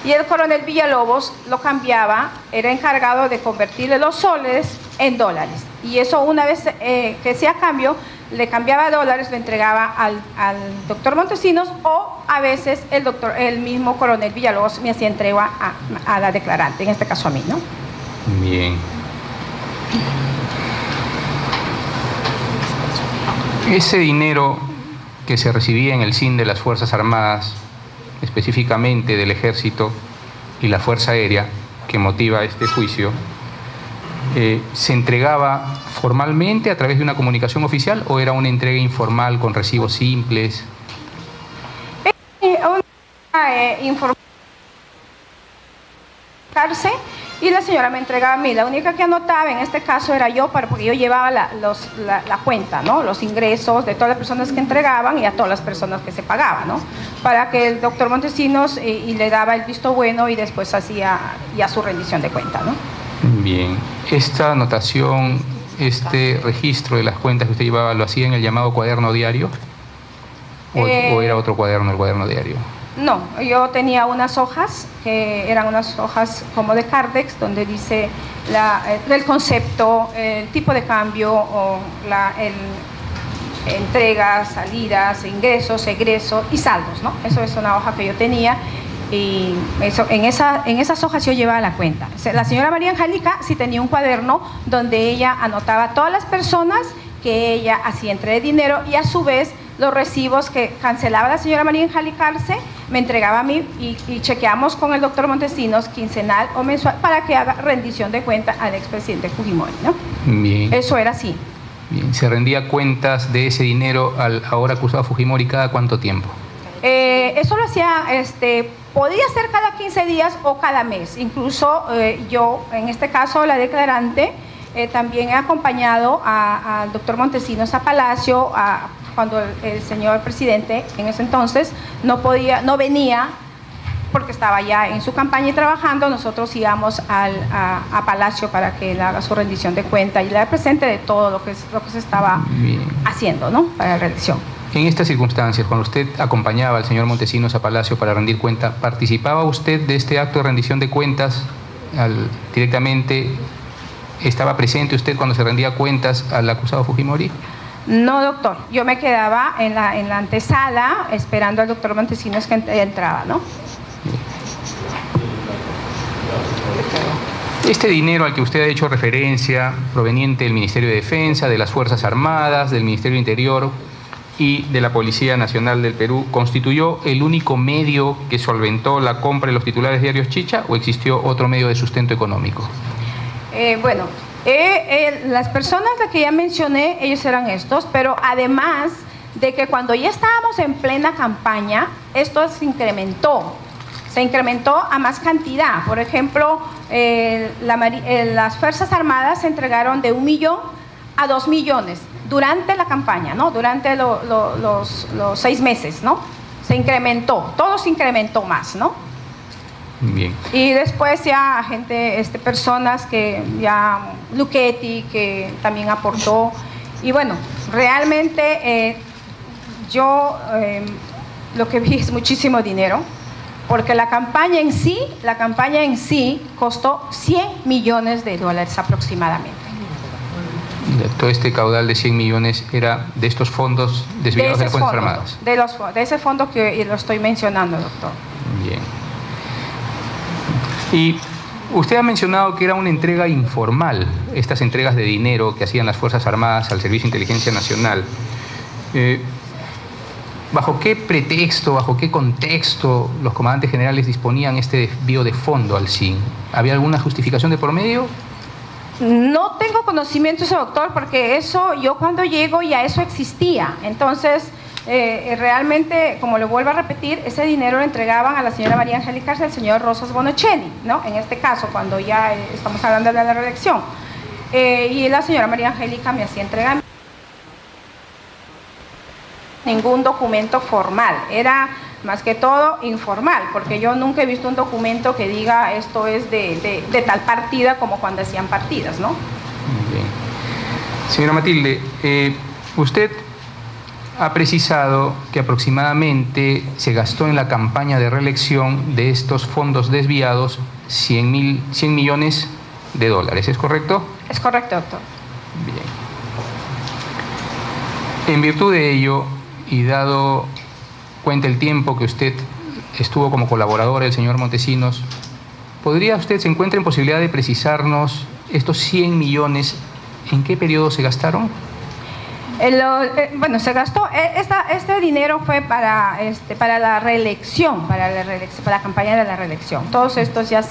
Y el coronel Villalobos lo cambiaba, era encargado de convertirle los soles en dólares. Y eso una vez que hacía cambio, le cambiaba dólares, le entregaba al doctor Montesinos, o a veces el mismo coronel Villalobos me hacía entrega a la declarante, en este caso a mí, ¿no? Bien. Ese dinero que se recibía en el SIN de las Fuerzas Armadas, específicamente del Ejército y la Fuerza Aérea, que motiva este juicio, ¿se entregaba formalmente a través de una comunicación oficial o era una entrega informal con recibos simples? Y la señora me entregaba a mí. La única que anotaba en este caso era yo, porque yo llevaba la cuenta, ¿no? Los ingresos de todas las personas que entregaban y a todas las personas que se pagaban, ¿no? Para que el doctor Montesinos y le daba el visto bueno y después hacía ya su rendición de cuenta, ¿no? Bien. ¿Esta anotación, este registro de las cuentas que usted llevaba, lo hacía en el llamado cuaderno diario? ¿O era otro cuaderno, el cuaderno diario? No, yo tenía unas hojas, que eran unas hojas como de Cardex, donde dice el concepto, el tipo de cambio, o entregas, salidas, ingresos, egresos y saldos, ¿no? Eso es una hoja que yo tenía, y eso, en esas hojas yo llevaba la cuenta. La señora María Angélica sí tenía un cuaderno donde ella anotaba todas las personas que ella hacía entrega de dinero, y a su vez los recibos que cancelaba la señora María Angélica Arce me entregaba a mí, y chequeamos con el doctor Montesinos quincenal o mensual para que haga rendición de cuenta al expresidente Fujimori, ¿no? Bien. Eso era así. Bien. ¿Se rendía cuentas de ese dinero al ahora acusado Fujimori cada cuánto tiempo? Eso lo hacía Podía ser cada 15 días o cada mes. Incluso yo, en este caso, la declarante, también he acompañado al doctor Montesinos a Palacio cuando el señor presidente en ese entonces no venía porque estaba ya en su campaña y trabajando. Nosotros íbamos a Palacio para que él haga su rendición de cuenta y le presente de todo lo que se estaba haciendo, ¿no?, para la reelección. En estas circunstancias, cuando usted acompañaba al señor Montesinos a Palacio para rendir cuenta, ¿participaba usted de este acto de rendición de cuentas directamente? ¿Estaba presente usted cuando se rendía cuentas al acusado Fujimori? No, doctor. Yo me quedaba en la antesala esperando al doctor Montesinos que entraba, ¿no? Este dinero al que usted ha hecho referencia, proveniente del Ministerio de Defensa, de las Fuerzas Armadas, del Ministerio del Interior y de la Policía Nacional del Perú, ¿constituyó el único medio que solventó la compra de los titulares diarios Chicha o existió otro medio de sustento económico? Bueno, las personas que ya mencioné, ellos eran estos, pero además de que cuando ya estábamos en plena campaña, esto se incrementó a más cantidad. Por ejemplo, las Fuerzas Armadas se entregaron de 1 millón a 2 millones durante la campaña, ¿no? Durante los 6 meses, ¿no? Se incrementó, todo se incrementó más, ¿no? Bien. Y después ya personas que ya, Luchetti, que también aportó. Y bueno, realmente yo lo que vi es muchísimo dinero, porque la campaña en sí costó $100 millones aproximadamente. Todo este caudal de 100 millones era de estos fondos desviados de las Fuerzas Armadas. De ese fondo que lo estoy mencionando, doctor. Bien. Y usted ha mencionado que era una entrega informal, estas entregas de dinero que hacían las Fuerzas Armadas al Servicio de Inteligencia Nacional. ¿Bajo qué pretexto, bajo qué contexto los comandantes generales disponían este desvío de fondo al SIN? ¿Había alguna justificación de por medio? No tengo conocimiento de eso, doctor, porque eso, yo cuando llego ya eso existía. Entonces, realmente, como lo vuelvo a repetir, ese dinero lo entregaban a la señora María Angélica y al señor Rosas Bonocelli, ¿no? En este caso, cuando ya estamos hablando de la reelección. Y la señora María Angélica me hacía entregar ningún documento formal, era más que todo informal, porque yo nunca he visto un documento que diga esto es de tal partida como cuando hacían partidas, ¿no? Muy bien. Señora Matilde, usted ha precisado que aproximadamente se gastó en la campaña de reelección de estos fondos desviados 100 millones de dólares, ¿es correcto? Es correcto, doctor. Bien. En virtud de ello, y dado cuenta el tiempo que usted estuvo como colaborador del señor Montesinos, ¿podría usted, se encuentra en posibilidad de precisarnos estos 100 millones, en qué periodo se gastaron? Bueno, se gastó, este dinero fue para la reelección, para la campaña de la reelección. Todos estos ya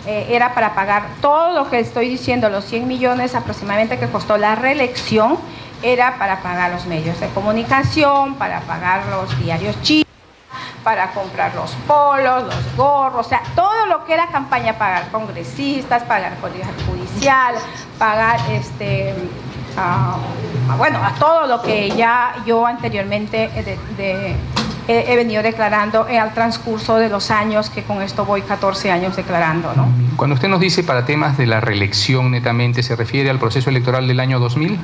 era para pagar todo lo que estoy diciendo, los 100 millones aproximadamente que costó la reelección, era para pagar los medios de comunicación, para pagar los diarios chinos, para comprar los polos, los gorros, o sea, todo lo que era campaña, pagar congresistas, pagar poder judicial, pagar a todo lo que ya yo anteriormente he venido declarando al transcurso de los años, que con esto voy 14 años declarando, ¿no? Cuando usted nos dice para temas de la reelección netamente, ¿se refiere al proceso electoral del año 2000?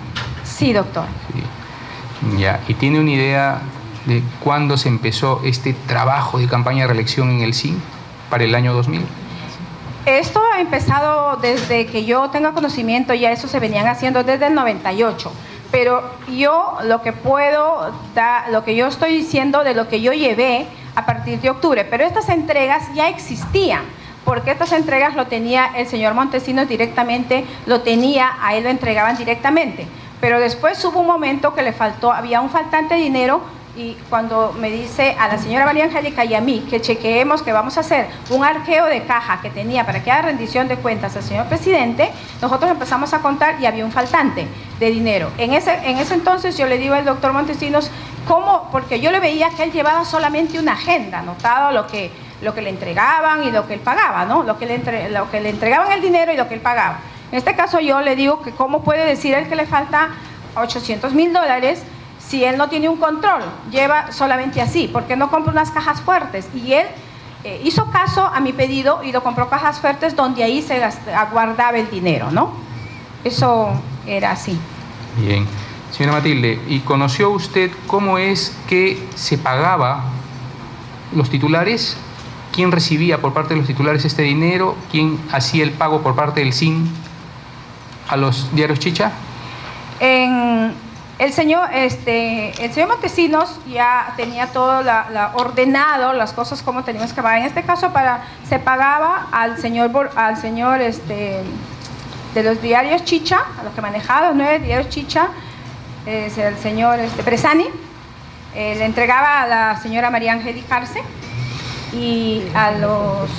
Sí, doctor. Sí. Ya, ¿y tiene una idea de cuándo se empezó este trabajo de campaña de reelección en el SIN para el año 2000? Esto ha empezado desde que yo tenga conocimiento, ya eso se venían haciendo desde el 98. Pero yo lo que yo estoy diciendo de lo que yo llevé a partir de octubre, pero estas entregas ya existían, porque estas entregas lo tenía el señor Montesinos directamente, a él lo entregaban directamente. Pero después hubo un momento que había un faltante de dinero, y cuando me dice a la señora María Angélica y a mí que chequeemos, que vamos a hacer un arqueo de caja que tenía para que haga rendición de cuentas al señor presidente, nosotros empezamos a contar y había un faltante de dinero. En ese entonces yo le digo al doctor Montesinos, ¿cómo? Porque yo le veía que él llevaba solamente una agenda, anotado lo que lo que le entregaban y lo que él pagaba, ¿no? Lo que le entregaban el dinero y lo que él pagaba. En este caso yo le digo que cómo puede decir él que le falta $800.000 si él no tiene un control, lleva solamente así, ¿por qué no compra unas cajas fuertes? Y él hizo caso a mi pedido y lo compró cajas fuertes donde ahí se guardaba el dinero, ¿no? Eso era así. Bien. Señora Matilde, ¿y conoció usted cómo es que se pagaba los titulares? ¿Quién recibía por parte de los titulares este dinero? ¿Quién hacía el pago por parte del SIN a los diarios Chicha? El señor Montesinos ya tenía todo ordenado, las cosas como teníamos que pagar. En este caso se pagaba al señor de los diarios Chicha, a los que manejaba los 9 diarios Chicha, el señor Presani, le entregaba a la señora María Ángel Ijarse y a los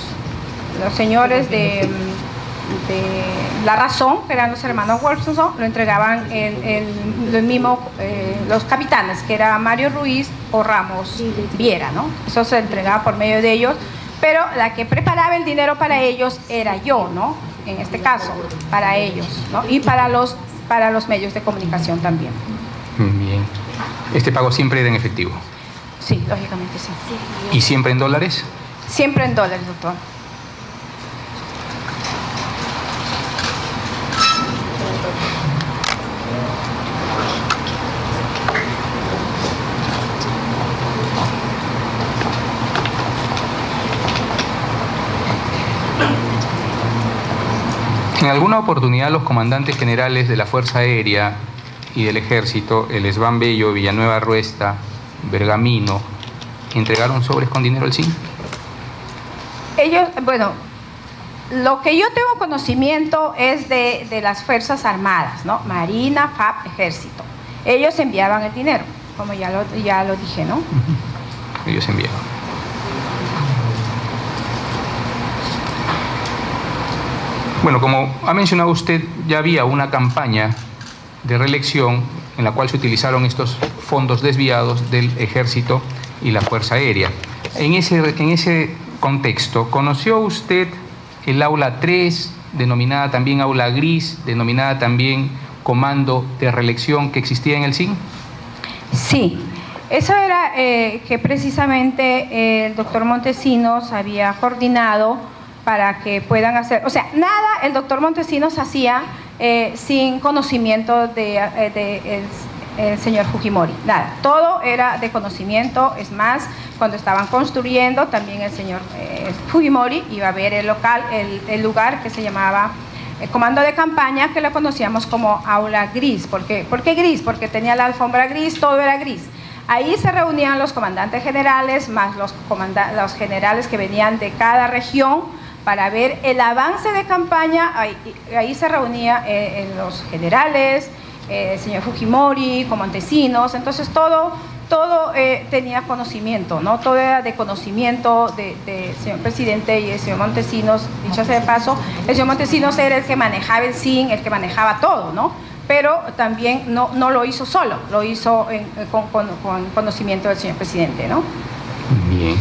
señores de La Razón, que eran los hermanos Wolfson, lo entregaban los capitanes, que era Mario Ruiz o Ramos Viera, ¿no? Eso se entregaba por medio de ellos, pero la que preparaba el dinero para ellos era yo, ¿no? En este caso, para ellos, ¿no? Y para los medios de comunicación también. Bien. ¿Este pago siempre era en efectivo? Sí, lógicamente sí. ¿Y siempre en dólares? Siempre en dólares, doctor. En alguna oportunidad los comandantes generales de la Fuerza Aérea y del Ejército, el Esbán Bello, Villanueva Ruesta, Bergamino, ¿entregaron sobres con dinero al SIN? Ellos, bueno, lo que yo tengo conocimiento es de las Fuerzas Armadas, ¿no? Marina, FAP, Ejército. Ellos enviaban el dinero, como ya lo dije, ¿no? Ellos enviaban. Bueno, como ha mencionado usted, ya había una campaña de reelección en la cual se utilizaron estos fondos desviados del Ejército y la Fuerza Aérea. En ese contexto, ¿conoció usted el aula 3, denominada también aula gris, denominada también comando de reelección que existía en el SIN? Sí, eso era que precisamente el doctor Montesinos había coordinado para que puedan hacer, o sea, nada el doctor Montesinos hacía sin conocimiento del señor Fujimori, nada, todo era de conocimiento. Es más, cuando estaban construyendo, también el señor Fujimori iba a ver el lugar que se llamaba el comando de campaña, que lo conocíamos como aula gris. ¿Por qué gris? Porque tenía la alfombra gris, todo era gris. Ahí se reunían los comandantes generales, más los generales que venían de cada región, para ver el avance de campaña. Ahí se reunían los generales, el señor Fujimori, con Montesinos. Entonces todo tenía conocimiento, ¿no? Todo era de conocimiento del señor presidente y el señor Montesinos. Dicho sea de paso, el señor Montesinos era el que manejaba el SIN, el que manejaba todo, ¿no? Pero también no lo hizo solo, lo hizo con conocimiento del señor presidente, ¿no? Bien.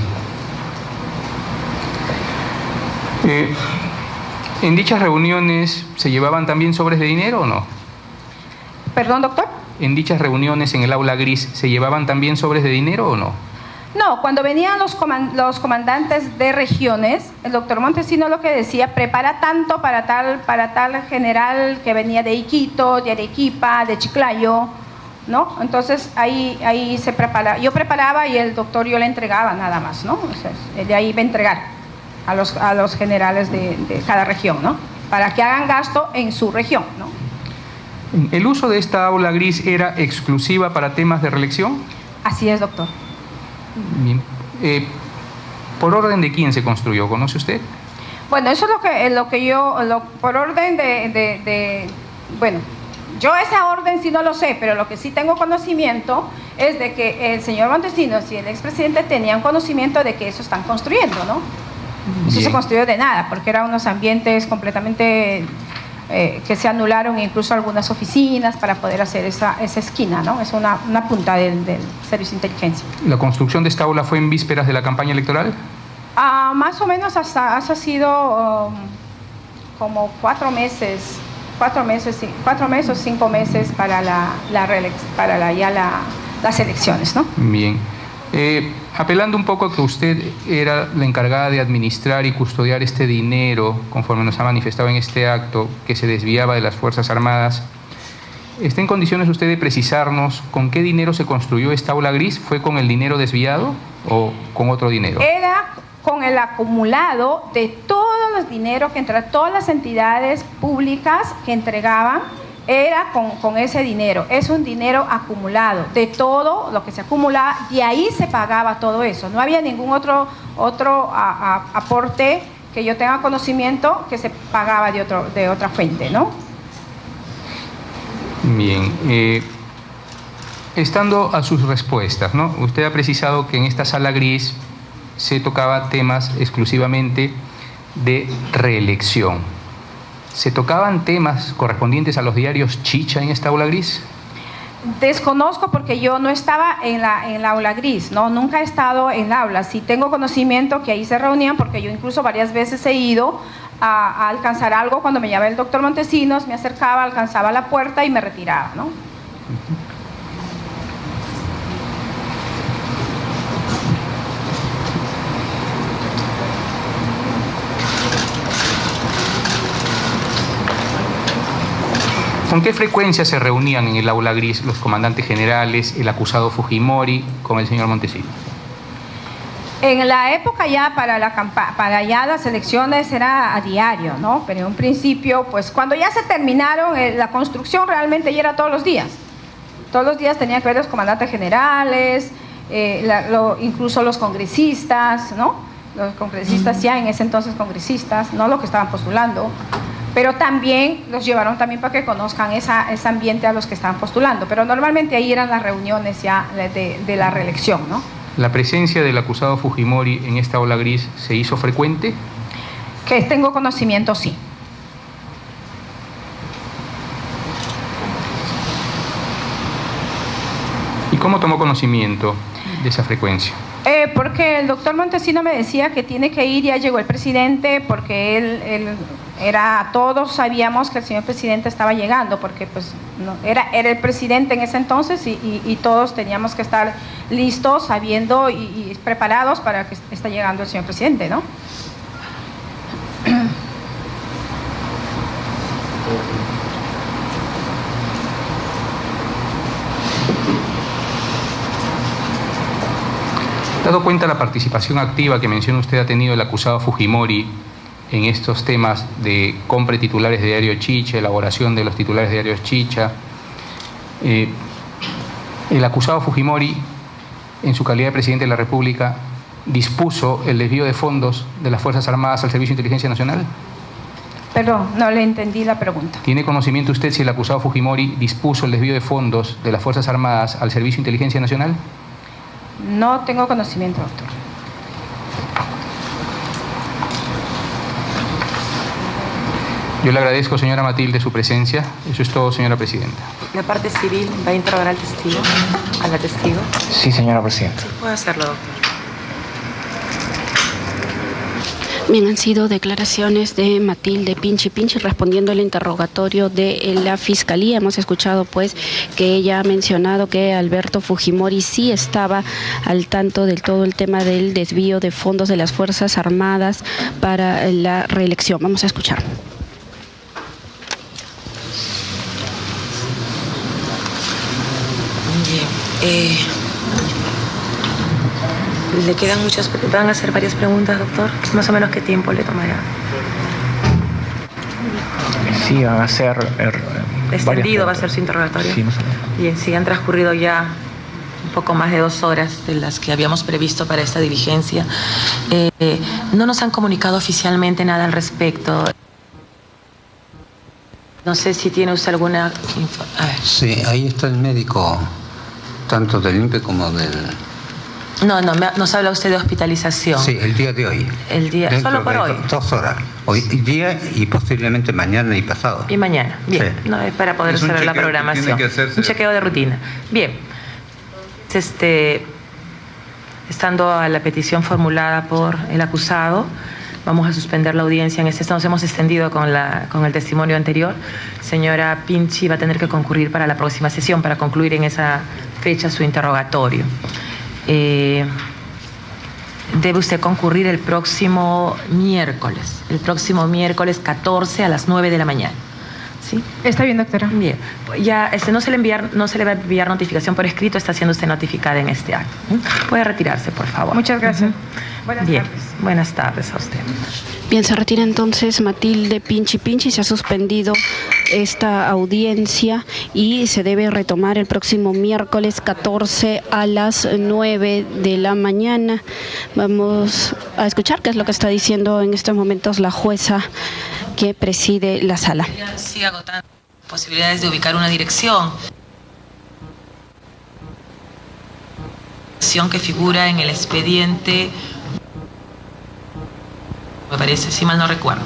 ¿En dichas reuniones se llevaban también sobres de dinero o no? ¿Perdón, doctor? ¿En dichas reuniones en el aula gris se llevaban también sobres de dinero o no? No, cuando venían los comandantes de regiones, el doctor Montesinos lo que decía: prepara tanto para tal general que venía de Iquito, de Arequipa, de Chiclayo, ¿no? Entonces ahí se prepara. Yo preparaba y el doctor yo le entregaba nada más, ¿no? O sea, de ahí iba a entregar a los generales de cada región, ¿no? Para que hagan gasto en su región, ¿no? ¿El uso de esta aula gris era exclusiva para temas de reelección? Así es, doctor. Bien. ¿Por orden de quién se construyó? ¿Conoce usted? Bueno, eso es lo que yo, por orden bueno, yo esa orden sí no lo sé, pero lo que sí tengo conocimiento es de que el señor Montesinos y el expresidente tenían conocimiento de que eso están construyendo, ¿no? Eso se construyó de nada, porque eran unos ambientes completamente que se anularon, incluso algunas oficinas para poder hacer esa esquina, ¿no? Es una punta del servicio de inteligencia. ¿La construcción de esta aula fue en vísperas de la campaña electoral? Más o menos hasta ha sido como 4 meses o 5 meses para las elecciones, ¿no? Bien. Apelando un poco a que usted era la encargada de administrar y custodiar este dinero, conforme nos ha manifestado en este acto, que se desviaba de las Fuerzas Armadas, ¿está en condiciones usted de precisarnos con qué dinero se construyó esta aula gris? ¿Fue con el dinero desviado o con otro dinero? Era con el acumulado de todos los dineros que entre todas las entidades públicas que entregaban, era con ese dinero. Es un dinero acumulado de todo lo que se acumulaba, de ahí se pagaba todo eso. No había ningún otro aporte que yo tenga conocimiento que se pagaba de otra fuente, ¿no? Bien. Estando a sus respuestas, ¿no? Usted ha precisado que en esta sala gris se tocaba temas exclusivamente de reelección. ¿Se tocaban temas correspondientes a los diarios Chicha en esta aula gris? Desconozco porque yo no estaba en la aula gris, ¿no? Nunca he estado en la aula. Sí tengo conocimiento que ahí se reunían porque yo incluso varias veces he ido a alcanzar algo cuando me llamaba el doctor Montesinos, me acercaba, alcanzaba la puerta y me retiraba, ¿no? ¿Con qué frecuencia se reunían en el aula gris los comandantes generales, el acusado Fujimori, con el señor Montesinos? En la época ya para ya las elecciones era a diario, ¿no? Pero en un principio, pues cuando ya se terminaron la construcción realmente ya era todos los días. Todos los días tenían que ver los comandantes generales, incluso los congresistas, ¿no? Los congresistas ya en ese entonces congresistas, no los que estaban postulando. Pero también los llevaron también para que conozcan ese ambiente a los que estaban postulando. Pero normalmente ahí eran las reuniones ya de la reelección, ¿no? ¿La presencia del acusado Fujimori en esta aula gris se hizo frecuente? Que tengo conocimiento, sí. ¿Y cómo tomó conocimiento de esa frecuencia? Porque el doctor Montesinos me decía que tiene que ir, ya llegó el presidente, porque él todos sabíamos que el señor presidente estaba llegando, porque pues no, era el presidente en ese entonces y todos teníamos que estar listos, sabiendo y preparados para que está llegando el señor presidente, ¿no? Dado cuenta de la participación activa que menciona usted ha tenido el acusado Fujimori en estos temas de compra de titulares de diario Chicha, elaboración de los titulares de diarios Chicha, el acusado Fujimori, en su calidad de presidente de la República, dispuso el desvío de fondos de las Fuerzas Armadas al Servicio de Inteligencia Nacional. Perdón, no le entendí la pregunta. ¿Tiene conocimiento usted si el acusado Fujimori dispuso el desvío de fondos de las Fuerzas Armadas al Servicio de Inteligencia Nacional? No tengo conocimiento, doctor. Yo le agradezco, señora Matilde, su presencia. Eso es todo, señora presidenta. ¿La parte civil va a interrogar al testigo? ¿A la testigo? Sí, señora presidenta. Sí, puede hacerlo, doctor. Bien, han sido declaraciones de Matilde Pinchi respondiendo al interrogatorio de la Fiscalía. Hemos escuchado pues que ella ha mencionado que Alberto Fujimori sí estaba al tanto del todo el tema del desvío de fondos de las Fuerzas Armadas para la reelección. Vamos a escuchar. Bien. ¿Le quedan muchas? ¿Van a hacer varias preguntas, doctor? ¿Más o menos qué tiempo le tomará? Sí, van a ser... ¿Extendido va a ser su interrogatorio? Sí, más o menos. Bien, sí, han transcurrido ya un poco más de 2 horas de las que habíamos previsto para esta diligencia. No nos han comunicado oficialmente nada al respecto. No sé si tiene usted alguna... A ver. Sí, ahí está el médico, tanto del INPE como del... No, nos habla usted de hospitalización. Sí, el día de hoy. El día, solo por hoy. 2 horas. Hoy día y posiblemente mañana y pasado. Y mañana, bien. Sí. No, es para poder saber la programación. Un chequeo de rutina. Bien. estando a la petición formulada por el acusado, vamos a suspender la audiencia en este. Nos hemos extendido con el testimonio anterior. Señora Pinchi va a tener que concurrir para la próxima sesión para concluir en esa fecha su interrogatorio. Debe usted concurrir el próximo miércoles 14 a las 9 de la mañana. ¿Sí? Está bien, doctora. Bien. Ya no se le va a enviar notificación por escrito, está siendo usted notificada en este acto. Puede retirarse, por favor. Muchas gracias. Buenas tardes. Buenas tardes a usted. Bien, se retira entonces Matilde Pinchi. Se ha suspendido esta audiencia y se debe retomar el próximo miércoles 14 a las 9 de la mañana. Vamos a escuchar qué es lo que está diciendo en estos momentos la jueza que preside la sala. Sigue agotando posibilidades de ubicar una dirección que figura en el expediente, me parece, si mal no recuerdo.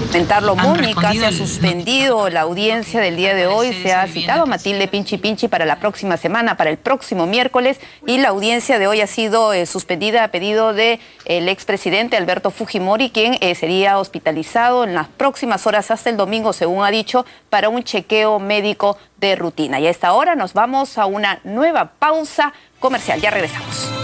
Comentarlo, Mónica, se ha suspendido la audiencia del día de hoy, se ha citado a Matilde Pinchi para la próxima semana, para el próximo miércoles, y la audiencia de hoy ha sido suspendida a pedido del expresidente Alberto Fujimori, quien sería hospitalizado en las próximas horas hasta el domingo, según ha dicho, para un chequeo médico de rutina. Y a esta hora nos vamos a una nueva pausa comercial. Ya regresamos.